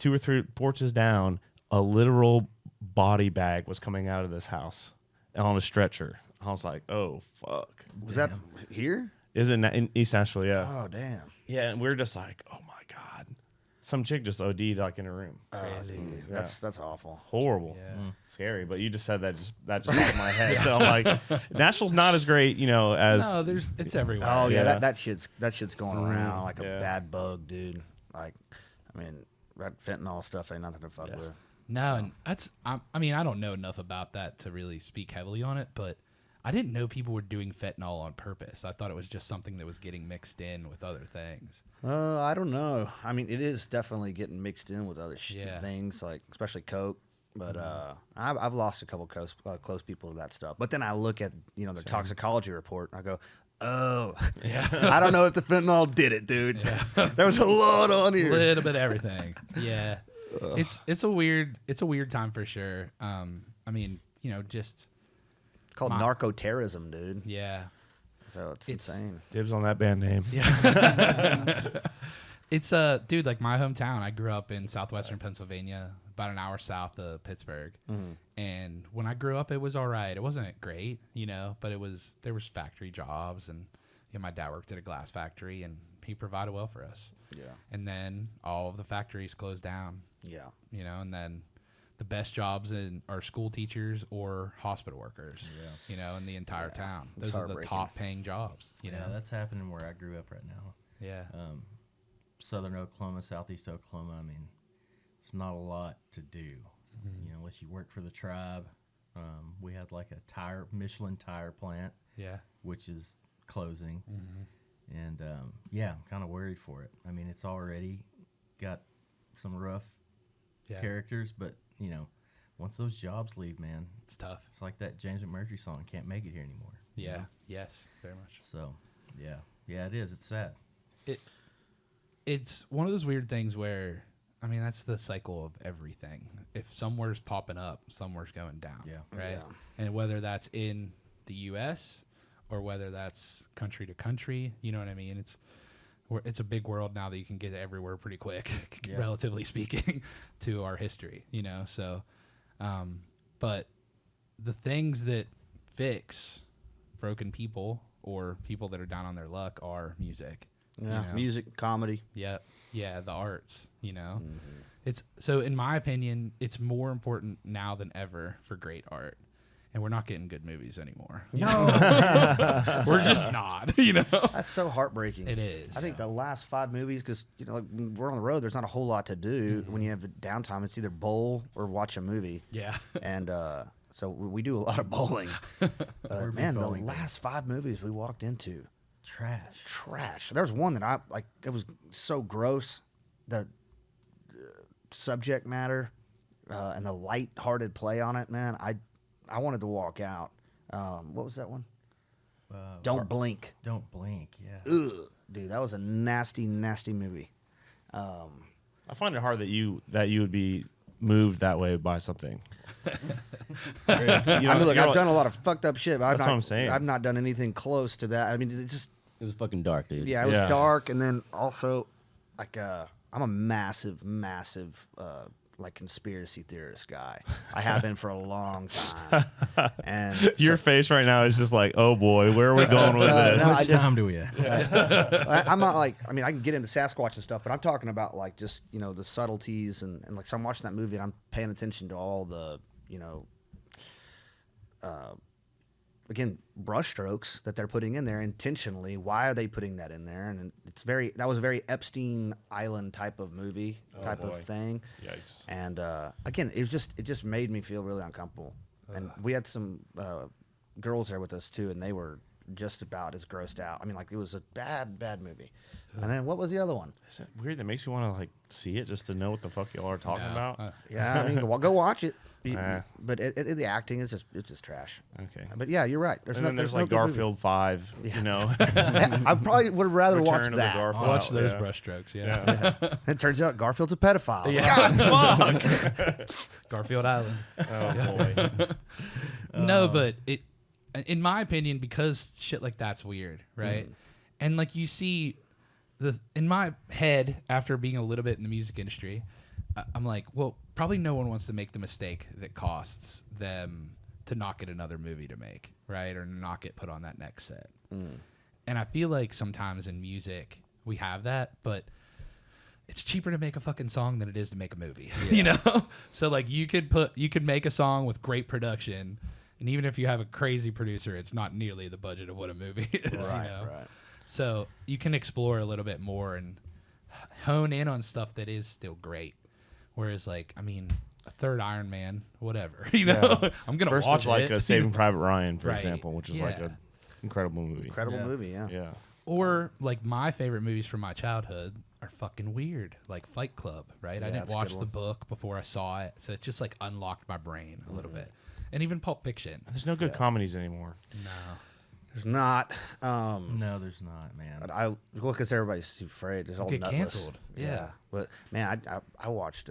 2 or 3 porches down, a literal body bag was coming out of this house on a stretcher. I was like, "Oh fuck!" Was that here? Isn't that in East Nashville? Yeah, Oh, damn. yeah. And we are just like, "Oh my god!" Some chick just OD'd like in a room. Oh, dude. Yeah. That's awful. Horrible, Yeah. scary. But you just said that just popped in my head. So I'm like, Nashville's not as great, you know, as No, it's everywhere. Oh yeah, Yeah. that shit's going around like a yeah. bad bug, dude. Like, I mean, that fentanyl stuff ain't nothing to fuck with. No, and I mean, I don't know enough about that to really speak heavily on it, but I didn't know people were doing fentanyl on purpose. I thought it was just something that was getting mixed in with other things. I don't know. I mean, it is definitely getting mixed in with other Yeah. things, like especially coke. But I've lost a couple close people to that stuff. But then I look at their toxicology report, and I go, "Oh, I don't know if the fentanyl did it, dude. There was a lot on A here." little bit of everything. Yeah. It's a weird time for sure. I mean, just It's called My- narco-terrorism, dude. yeah. So it's It's- insane. dibs on that band name. It's dude, like my hometown. I grew up in southwestern Pennsylvania, about an hour south of Pittsburgh. And when I grew up, it was all right. It wasn't great, but there was factory jobs, and my dad worked at a glass factory, and he provided well for us. Yeah. And then all of the factories closed down, Yeah. and then the best jobs are school teachers or hospital workers, in the entire town. It's Those are the heartbreaking. top paying jobs, Yeah, that's happening where I grew up right now. Yeah. Southern Oklahoma, southeast Oklahoma. I mean, it's not a lot to do, unless you work for the tribe. We had like a Michelin tire plant, Yeah. which is closing, and I'm kind of worried for it. I mean, it's already got some rough Yeah. characters, but once those jobs leave, man, It's tough. it's like that James McMurtry song, "Can't Make It Here Anymore." you Yeah. know? Yes. Very much. So, yeah, it is. It's sad. It's one of those weird things where, I mean, that's the cycle of everything. If somewhere's popping up, somewhere's going down. Yeah. Right. Yeah. And whether that's in the U.S. or whether that's country to country, you know what I mean? It's a big world now that you can get everywhere pretty quick, Yeah. relatively speaking, to our history, So, but the things that fix broken people or people that are down on their luck are music. Yeah. Music, comedy. Yeah, the arts, It's so in my opinion, it's more important now than ever for great art. And we're not getting good movies anymore. No. We're just not, That's so heartbreaking. It is. I think the last 5 movies, because when we're on the road, there's not a whole lot to do. When you have downtime, it's either bowl or watch a movie. Yeah. And so we do a lot of bowling. We're Man, big the bowling last 5 movies we walked into, Trash. There was one that I like. It was so gross. The subject matter and the light-hearted play on it, man. I wanted to walk out. What was that one? Don't Blink. Don't Blink. Yeah. Ugh, dude, that was a nasty, nasty movie. I find it hard that you would be moved that way by something. I mean, look, you're I've done a lot of fucked up shit, but That's what I'm saying. I've not done anything close to that. I mean, it was fucking dark, dude. yeah, it was Yeah. dark, and then also, like, I'm a massive like conspiracy theorist guy. I have been for a long time. And Your face right now is just like, oh boy, where are we going with this? no, How much time do we have? I'm not like, I mean, I can get into Sasquatch and stuff, but I'm talking about like just, you know, the subtleties and like, so I'm watching that movie and I'm paying attention to all the, you know, again, brushstrokes that they're putting in there intentionally. Why are they putting that in there? And that was a very Epstein Island type of movie of thing. Yikes. And again, it just made me feel really uncomfortable. And we had some girls there with us too, and they were just about as grossed out. I mean, like, it was a bad movie. And then what was the other one? Is it weird that makes you want to like see it just to know what the fuck y'all are talking about? Yeah, I mean, go watch it. Nah. But the acting is just trash. Okay. But yeah, you're right. And then there's no like good movie. Garfield 5, you know. I probably would have rather Return watched of the that. Garfield. Watch those Yeah. brushstrokes. Yeah. It turns out Garfield's a pedophile. Yeah. Garfield Island. Oh boy. No, but it, in my opinion, because shit like that's weird, right? And like you see, in my head, after being a little bit in the music industry, I'm like, well, probably no one wants to make the mistake that costs them to not get another movie to make, right? Or not get put on that next set. And I feel like sometimes in music we have that, but it's cheaper to make a fucking song than it is to make a movie, you know? So like you could make a song with great production, and even if you have a crazy producer, it's not nearly the budget of what a movie is, you know? Right. So you can explore a little bit more and hone in on stuff that is still great. Whereas, like, I mean, a third Iron Man, whatever, you know, Yeah. I'm gonna Versus watch like it. a Saving Private Ryan, for Right. example, which is like Yeah. a incredible movie. Incredible movie, yeah. Yeah. Or like my favorite movies from my childhood are fucking weird, like Fight Club, right? Yeah, I didn't that's a watch good the one. book before I saw it, so it just like unlocked my brain a little bit. And even Pulp Fiction. There's no good comedies anymore. No. There's not. No, there's not, man. But well, because everybody's too afraid. There's all Get nutless. canceled. Yeah. But man, I watched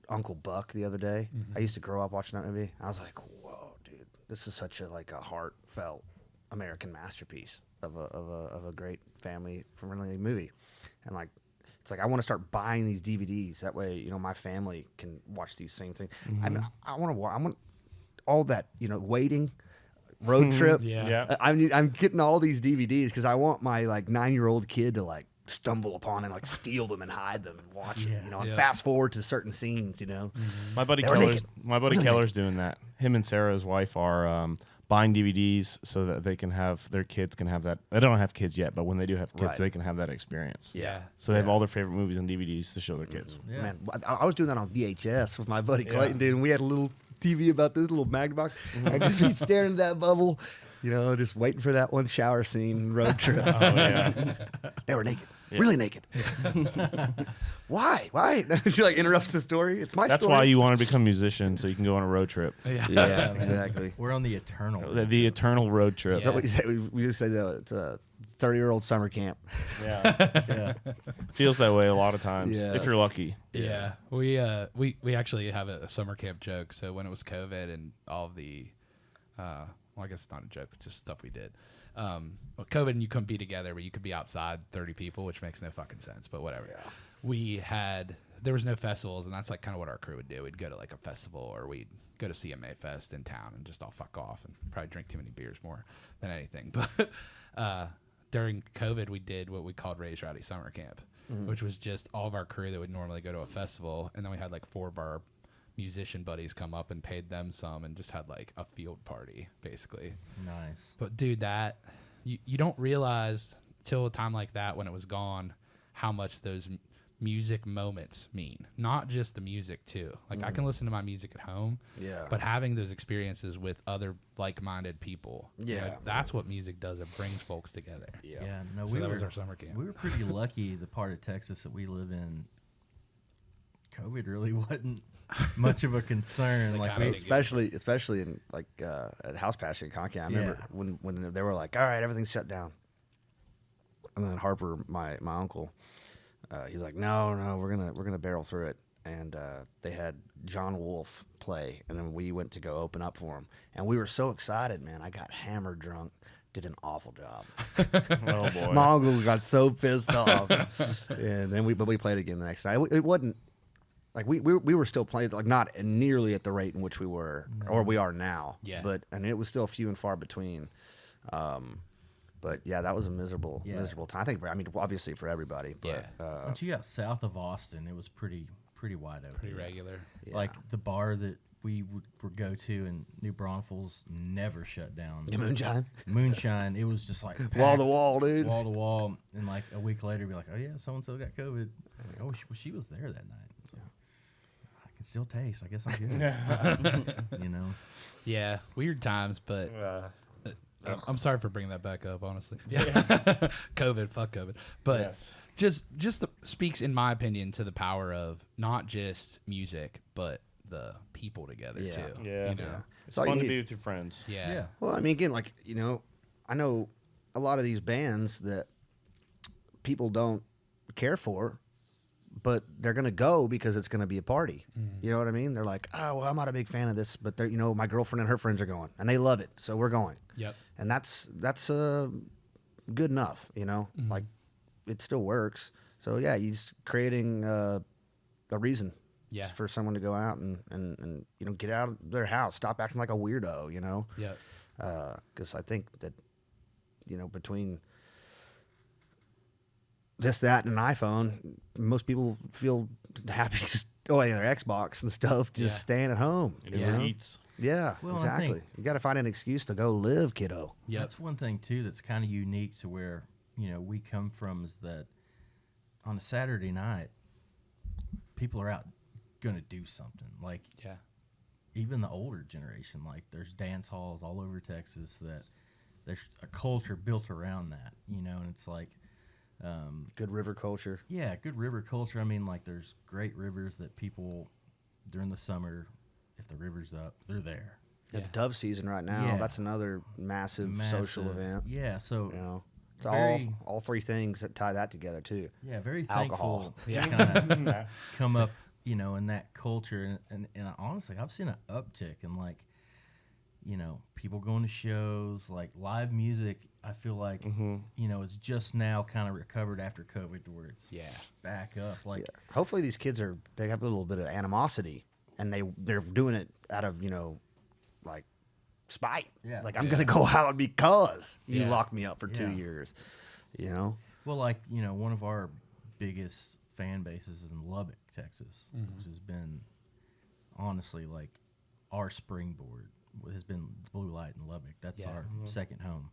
Uncle Buck the other day. I used to grow up watching that movie. I was like, whoa, dude, this is such a heartfelt American masterpiece of a great family friendly movie. And like, it's like I want to start buying these DVDs. That way, you know, my family can watch these same things. I mean, I want all that, you know, waiting. Road trip. Yeah. I'm getting all these DVDs because I want my like 9-year-old kid to like stumble upon and like steal them and hide them and watch it, you know, and Yeah. fast forward to certain scenes, you know. My buddy They were Keller's naked. Keller's naked. doing that. Him and Sarah's wife are buying DVDs so that they can have their kids can have that. They don't have kids yet, but when they do have kids, Right. they can have that experience. Yeah. So they have all their favorite movies and DVDs to show their kids. Yeah. Man, I was doing that on VHS with my buddy Clayton, dude, and we had a little TV about this little mag box. I'd just be staring at that bubble, you know, just waiting for that one shower scene, road trip. Oh yeah. They were naked. Really naked. Why? She like interrupts the story. It's my That's story. why you want to become a musician so you can go on a road trip. Yeah, exactly. We're on the eternal. The eternal road trip. Is that what you say? We just say that it's a 30-year-old summer camp. Yeah. Feels that way a lot of times Yeah. if you're lucky. Yeah. We actually have a summer camp joke. So when it was COVID and all of the well, I guess it's not a joke, just stuff we did. Well, COVID and you couldn't be together, but you could be outside 30 people, which makes no fucking sense, but whatever. Yeah. There was no festivals, and that's like kind of what our crew would do. We'd go to like a festival, or we'd go to CMA Fest in town and just all fuck off and probably drink too many beers more than anything. But during COVID, we did what we called Raise Rowdy Summer Camp, which was just all of our crew that would normally go to a festival, and then we had like 4 of our musician buddies come up and paid them some and just had like a field party basically. Nice. But dude, that you don't realize till a time like that when it was gone how much those music moments mean. Not just the music too. Like I can listen to my music at home, Yeah. but having those experiences with other like-minded people, you know, Yeah. that's what music does. It brings folks together. Yeah. No, So we that were was our summer camp. We were pretty lucky. The part of Texas that we live in, COVID really wasn't much of a concern. Like kinda we, did. especially in like at House Passion in Conky. I remember when they were like, all right, everything's shut down. And then Harper, my uncle, he's like, no, we're gonna barrel through it. And they had John Wolfe play, and then we went to go open up for him, and we were so excited, man. I got hammered drunk, did an awful job. Oh boy. My uncle got so pissed off, and then we played again the next night. It wasn't like we were still playing, like not nearly at the rate in which we were or we are now. Yeah. But and it was still few and far between. But yeah, that was a miserable time. I think I mean obviously for everybody. But, Once you got south of Austin, it was pretty wide open. Pretty regular. yeah. Like the bar that we would go to in New Braunfels never shut down. Yeah, Moonshine. Moonshine, it was just like Wall to packed, wall, dude. wall to wall, and like a week later, be like, oh yeah, so and so got COVID. Like, oh, she was there that night. So, I can still taste. I guess I'm good. You know. Yeah, weird times, but I'm sorry for bringing that back up. Honestly, COVID, fuck COVID. But Yes. just speaks, in my opinion, to the power of not just music, but the people together Yeah. too. Yeah. you know? It's all you fun to need. be with your friends. Yeah. Well, I mean, again, like, you know, I know a lot of these bands that people don't care for, but they're going to go because it's going to be a party. You know what I mean? They're like, oh, well, I'm not a big fan of this, but they're, you know, my girlfriend and her friends are going and they love it. So we're going. Yep. And that's good enough, you know, like it still works. So yeah, he's creating a reason Yeah. for someone to go out and, you know, get out of their house, stop acting like a weirdo, you know? Yep. Because I think that, you know, between this, that, and an iPhone, most people feel happy just going their Xbox and stuff, just Yeah. staying at home. And you Uber know? Eats. Yeah, Well, I exactly. think- You got to find an excuse to go live, kiddo. Yep. That's one thing too that's kind of unique to where we come from, is that on a Saturday night, people are out gonna do something. Like Yeah. even the older generation, like there's dance halls all over Texas that there's a culture built around that, and it's like, Good river culture. yeah, good river culture. I mean, like there's great rivers that people during the summer, if the river's up, they're there. It's Yeah. dove season right now. Yeah. That's another massive social Massive. event. Yeah, so You know, it's Very- all three things that tie that together too. yeah, very Alcohol. thankful Yeah. to kind of come up, in that culture. And honestly, I've seen an uptick in like, people going to shows, like live music. I feel like, it's just now kind of recovered after COVID to where it's Yeah. back up. Like, Yeah. Hopefully these kids they have a little bit of animosity and they're doing it out of, like spite. Yeah. Like I'm Yeah. gonna go out because you Yeah. locked me up for 2 Yeah. years. You know? well, like, one of our biggest fan bases is in Lubbock, Texas, which has been honestly like our springboard. Has been Blue Light in Lubbock. That's Yeah. our second home.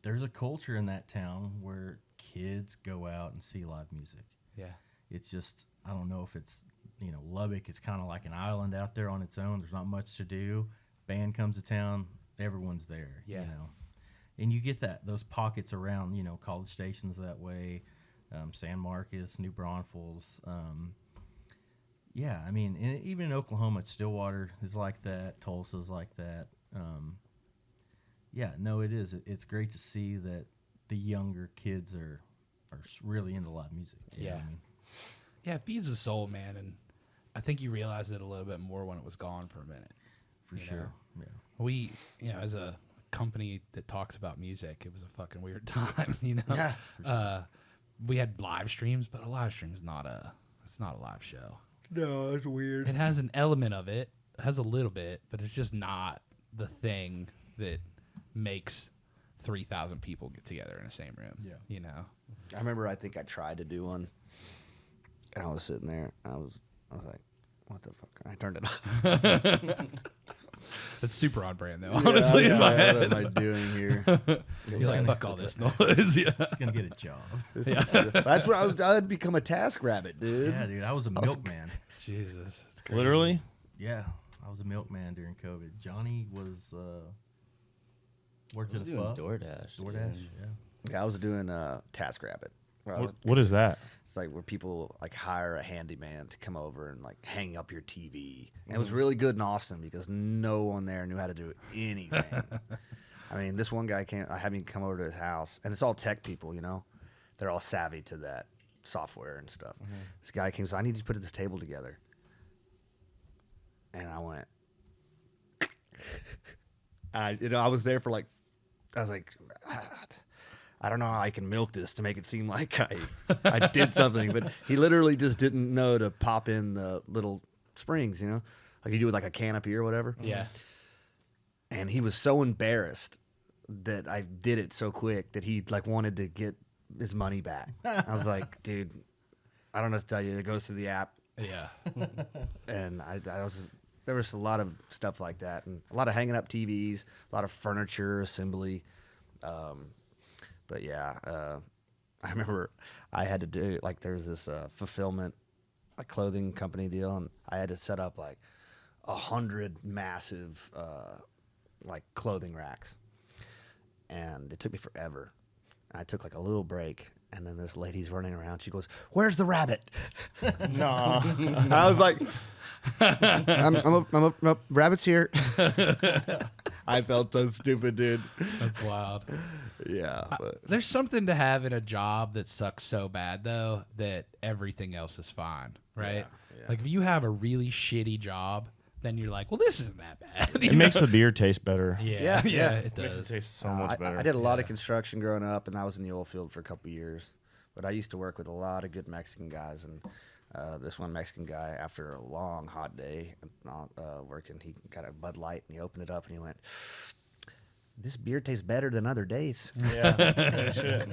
There's a culture in that town where kids go out and see live music. Yeah. It's just, I don't know if it's, Lubbock is kind of like an island out there on its own. There's not much to do. Band comes to town, everyone's there. Yeah. And you get those pockets around, College Station's that way, San Marcos, New Braunfels. Yeah, I mean, and even in Oklahoma, Stillwater is like that. Tulsa's like that. Yeah, no, it is. It's great to see that the younger kids are really into live music. You know what I mean? Yeah, it feeds the soul, man, and I think you realized it a little bit more when it was gone for a minute. For You sure. know? Yeah. We, as a company that talks about music, it was a fucking weird time, Yeah. We had live streams, but a live stream is it's not a live show. No, it's weird. It has an element of it, has a little bit, but it's just not the thing that makes 3,000 people get together in the same room. Yeah. I remember I think I tried to do one and I was sitting there. I was like, what the fuck? I turned it off. It's super on brand though, honestly. in my head. What am I doing here? He's like, fuck all this noise. Yeah. Just going to get a job. That's what I'd become a task rabbit, dude. Yeah, dude. I was a milkman. Jesus. It's crazy. Literally? Yeah. I was a milkman during COVID. Johnny was worked I at was a doing pub. DoorDash. DoorDash, yeah. Yeah, I was doing task rabbit. Where I was- What is that? It's like where people like hire a handyman to come over and like hang up your TV. And it was really good in Austin because no one there knew how to do anything. I mean, this one guy I had me come over to his house, and it's all tech people, They're all savvy to that software and stuff. This guy came, so I need you to put this table together. And I went, I was there for like, I was like, I don't know how I can milk this to make it seem like I did something, but he literally just didn't know to pop in the little springs, you know, like you do with like a canopy or whatever. Yeah. And he was so embarrassed that I did it so quick that he like wanted to get his money back. I was like, dude, I don't know what to tell you. It goes through the app, Yeah. and there was a lot of stuff like that, and a lot of hanging up TVs, a lot of furniture assembly. But yeah, I remember I had to do like there was this fulfillment, a clothing company deal, and I had to set up like 100 massive like clothing racks, and it took me forever. I took like a little break, and then this lady's running around. She goes, "Where's the rabbit?" No. And I was like, I'm a rabbit's here. I felt so stupid, dude. That's wild. Yeah, but There's something to have in a job that sucks so bad though that everything else is fine, right? Yeah. Like if you have a really shitty job, then you're like, well, this isn't that bad. It makes the beer taste better. Yeah, Yeah. it It makes it does. taste so much better. I did a lot of construction growing up, and I was in the oil field for a couple years. But I used to work with a lot of good Mexican guys, and this one Mexican guy, after a long hot day working, he got a Bud Light and he opened it up and he went, "This beer tastes better than other days." Yeah. Good shit.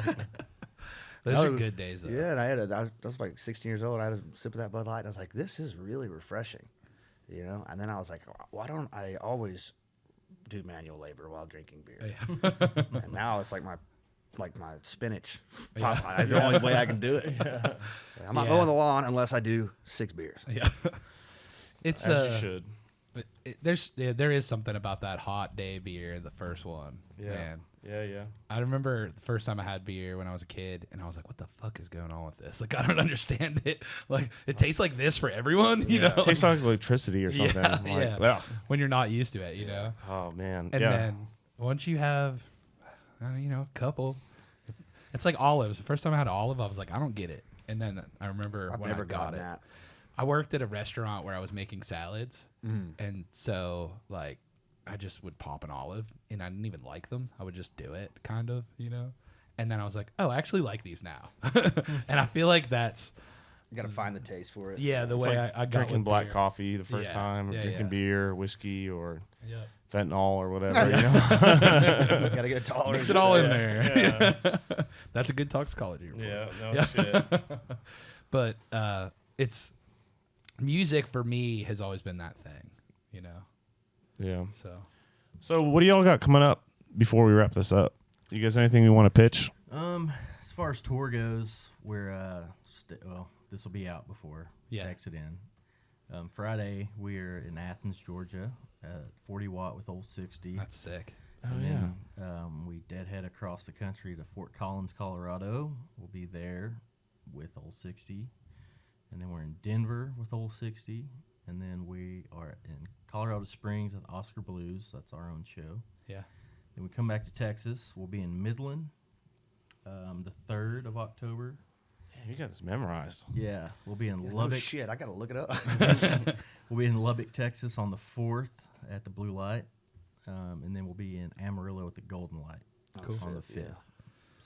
Those I are was- good days though. Yeah, and I was like 16 years old. I had a sip of that Bud Light, and I was like, "This is really refreshing," you know. And then I was like, "Why don't I always do manual labor while drinking beer?" And now it's like my spinach. Yeah. It's the only way I can do it. I'm not Yeah. mowing the lawn unless I do 6 beers. Yeah. It's As you should. there is something about that hot day beer, the first one. Yeah. Man. Yeah. I remember the first time I had beer when I was a kid, and I was like, "What the fuck is going on with this? Like, I don't understand it. Like, it tastes like this for everyone, you know? It tastes like electricity or something. Yeah, Like, yeah. well, When you're not used to it, you know? oh man. And yeah. then once you have, a couple, it's like olives. The first time I had olive, I was like, I don't get it. And then I remember I've when never I got gotten it. that. I worked at a restaurant where I was making salads, and so like I just would pop an olive, and I didn't even like them. I would just do it, kind of, you know. And then I was like, oh, I actually like these now, and I feel like that's You got to find the taste for it. the It's way like I got drinking with black beer. coffee the first Yeah. time, or Yeah, drinking yeah. beer, whiskey, or Yeah. fentanyl or whatever. You know? Got to get tolerant. Mix it all in there. That's a good toxicology report. no shit. But it's music for me has always been that thing, you know. Yeah. So So what do y'all got coming up before we wrap this up? You guys anything you want to pitch? As far as tour goes, we're this will be out before Yeah. Exit In. Friday we're in Athens, Georgia, 40 Watt with Old 60. that's sick. And then, we deadhead across the country to Fort Collins, Colorado. We'll be there with Old 60. And then we're in Denver with Old 60. And then we are in Colorado Springs with Oscar Blues. That's our own show. Yeah. Then we come back to Texas. We'll be in Midland the 3rd of October. Damn, you got this memorized. Yeah, we'll be in Oh Lubbock. shit! I got to look it up. We'll be in Lubbock, Texas on the 4th at the Blue Light. And then we'll be in Amarillo at the Golden Light on the 5th. yeah.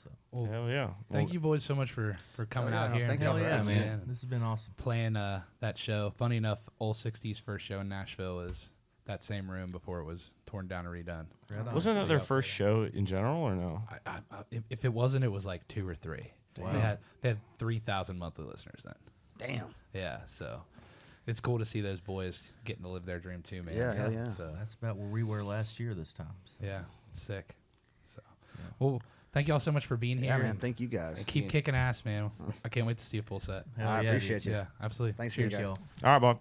So. Well, Hell yeah. thank you boys so much for coming yeah, out no, here. thank and y'all for having us, having me. man. This has been awesome. Playing that show. Funny enough, Old 60's first show in Nashville was that same room before it was torn down and redone. Right on. Wasn't that their Yeah. first show in general or no? If it wasn't, it was like 2 or 3. Wow. They had 3,000 monthly listeners then. Damn. Yeah, so it's cool to see those boys getting to live their dream too, man. Yeah, hell yeah. So That's about where we were last year this time. So. yeah, it's sick. So well, thank you all so much for being here. Yeah, man. and- Thank you guys. and keep kicking ass, man. I can't wait to see a full set. Hell I yeah, appreciate you. Yeah, absolutely. Thanks, Cheers, guys. y'all. All right, Bob.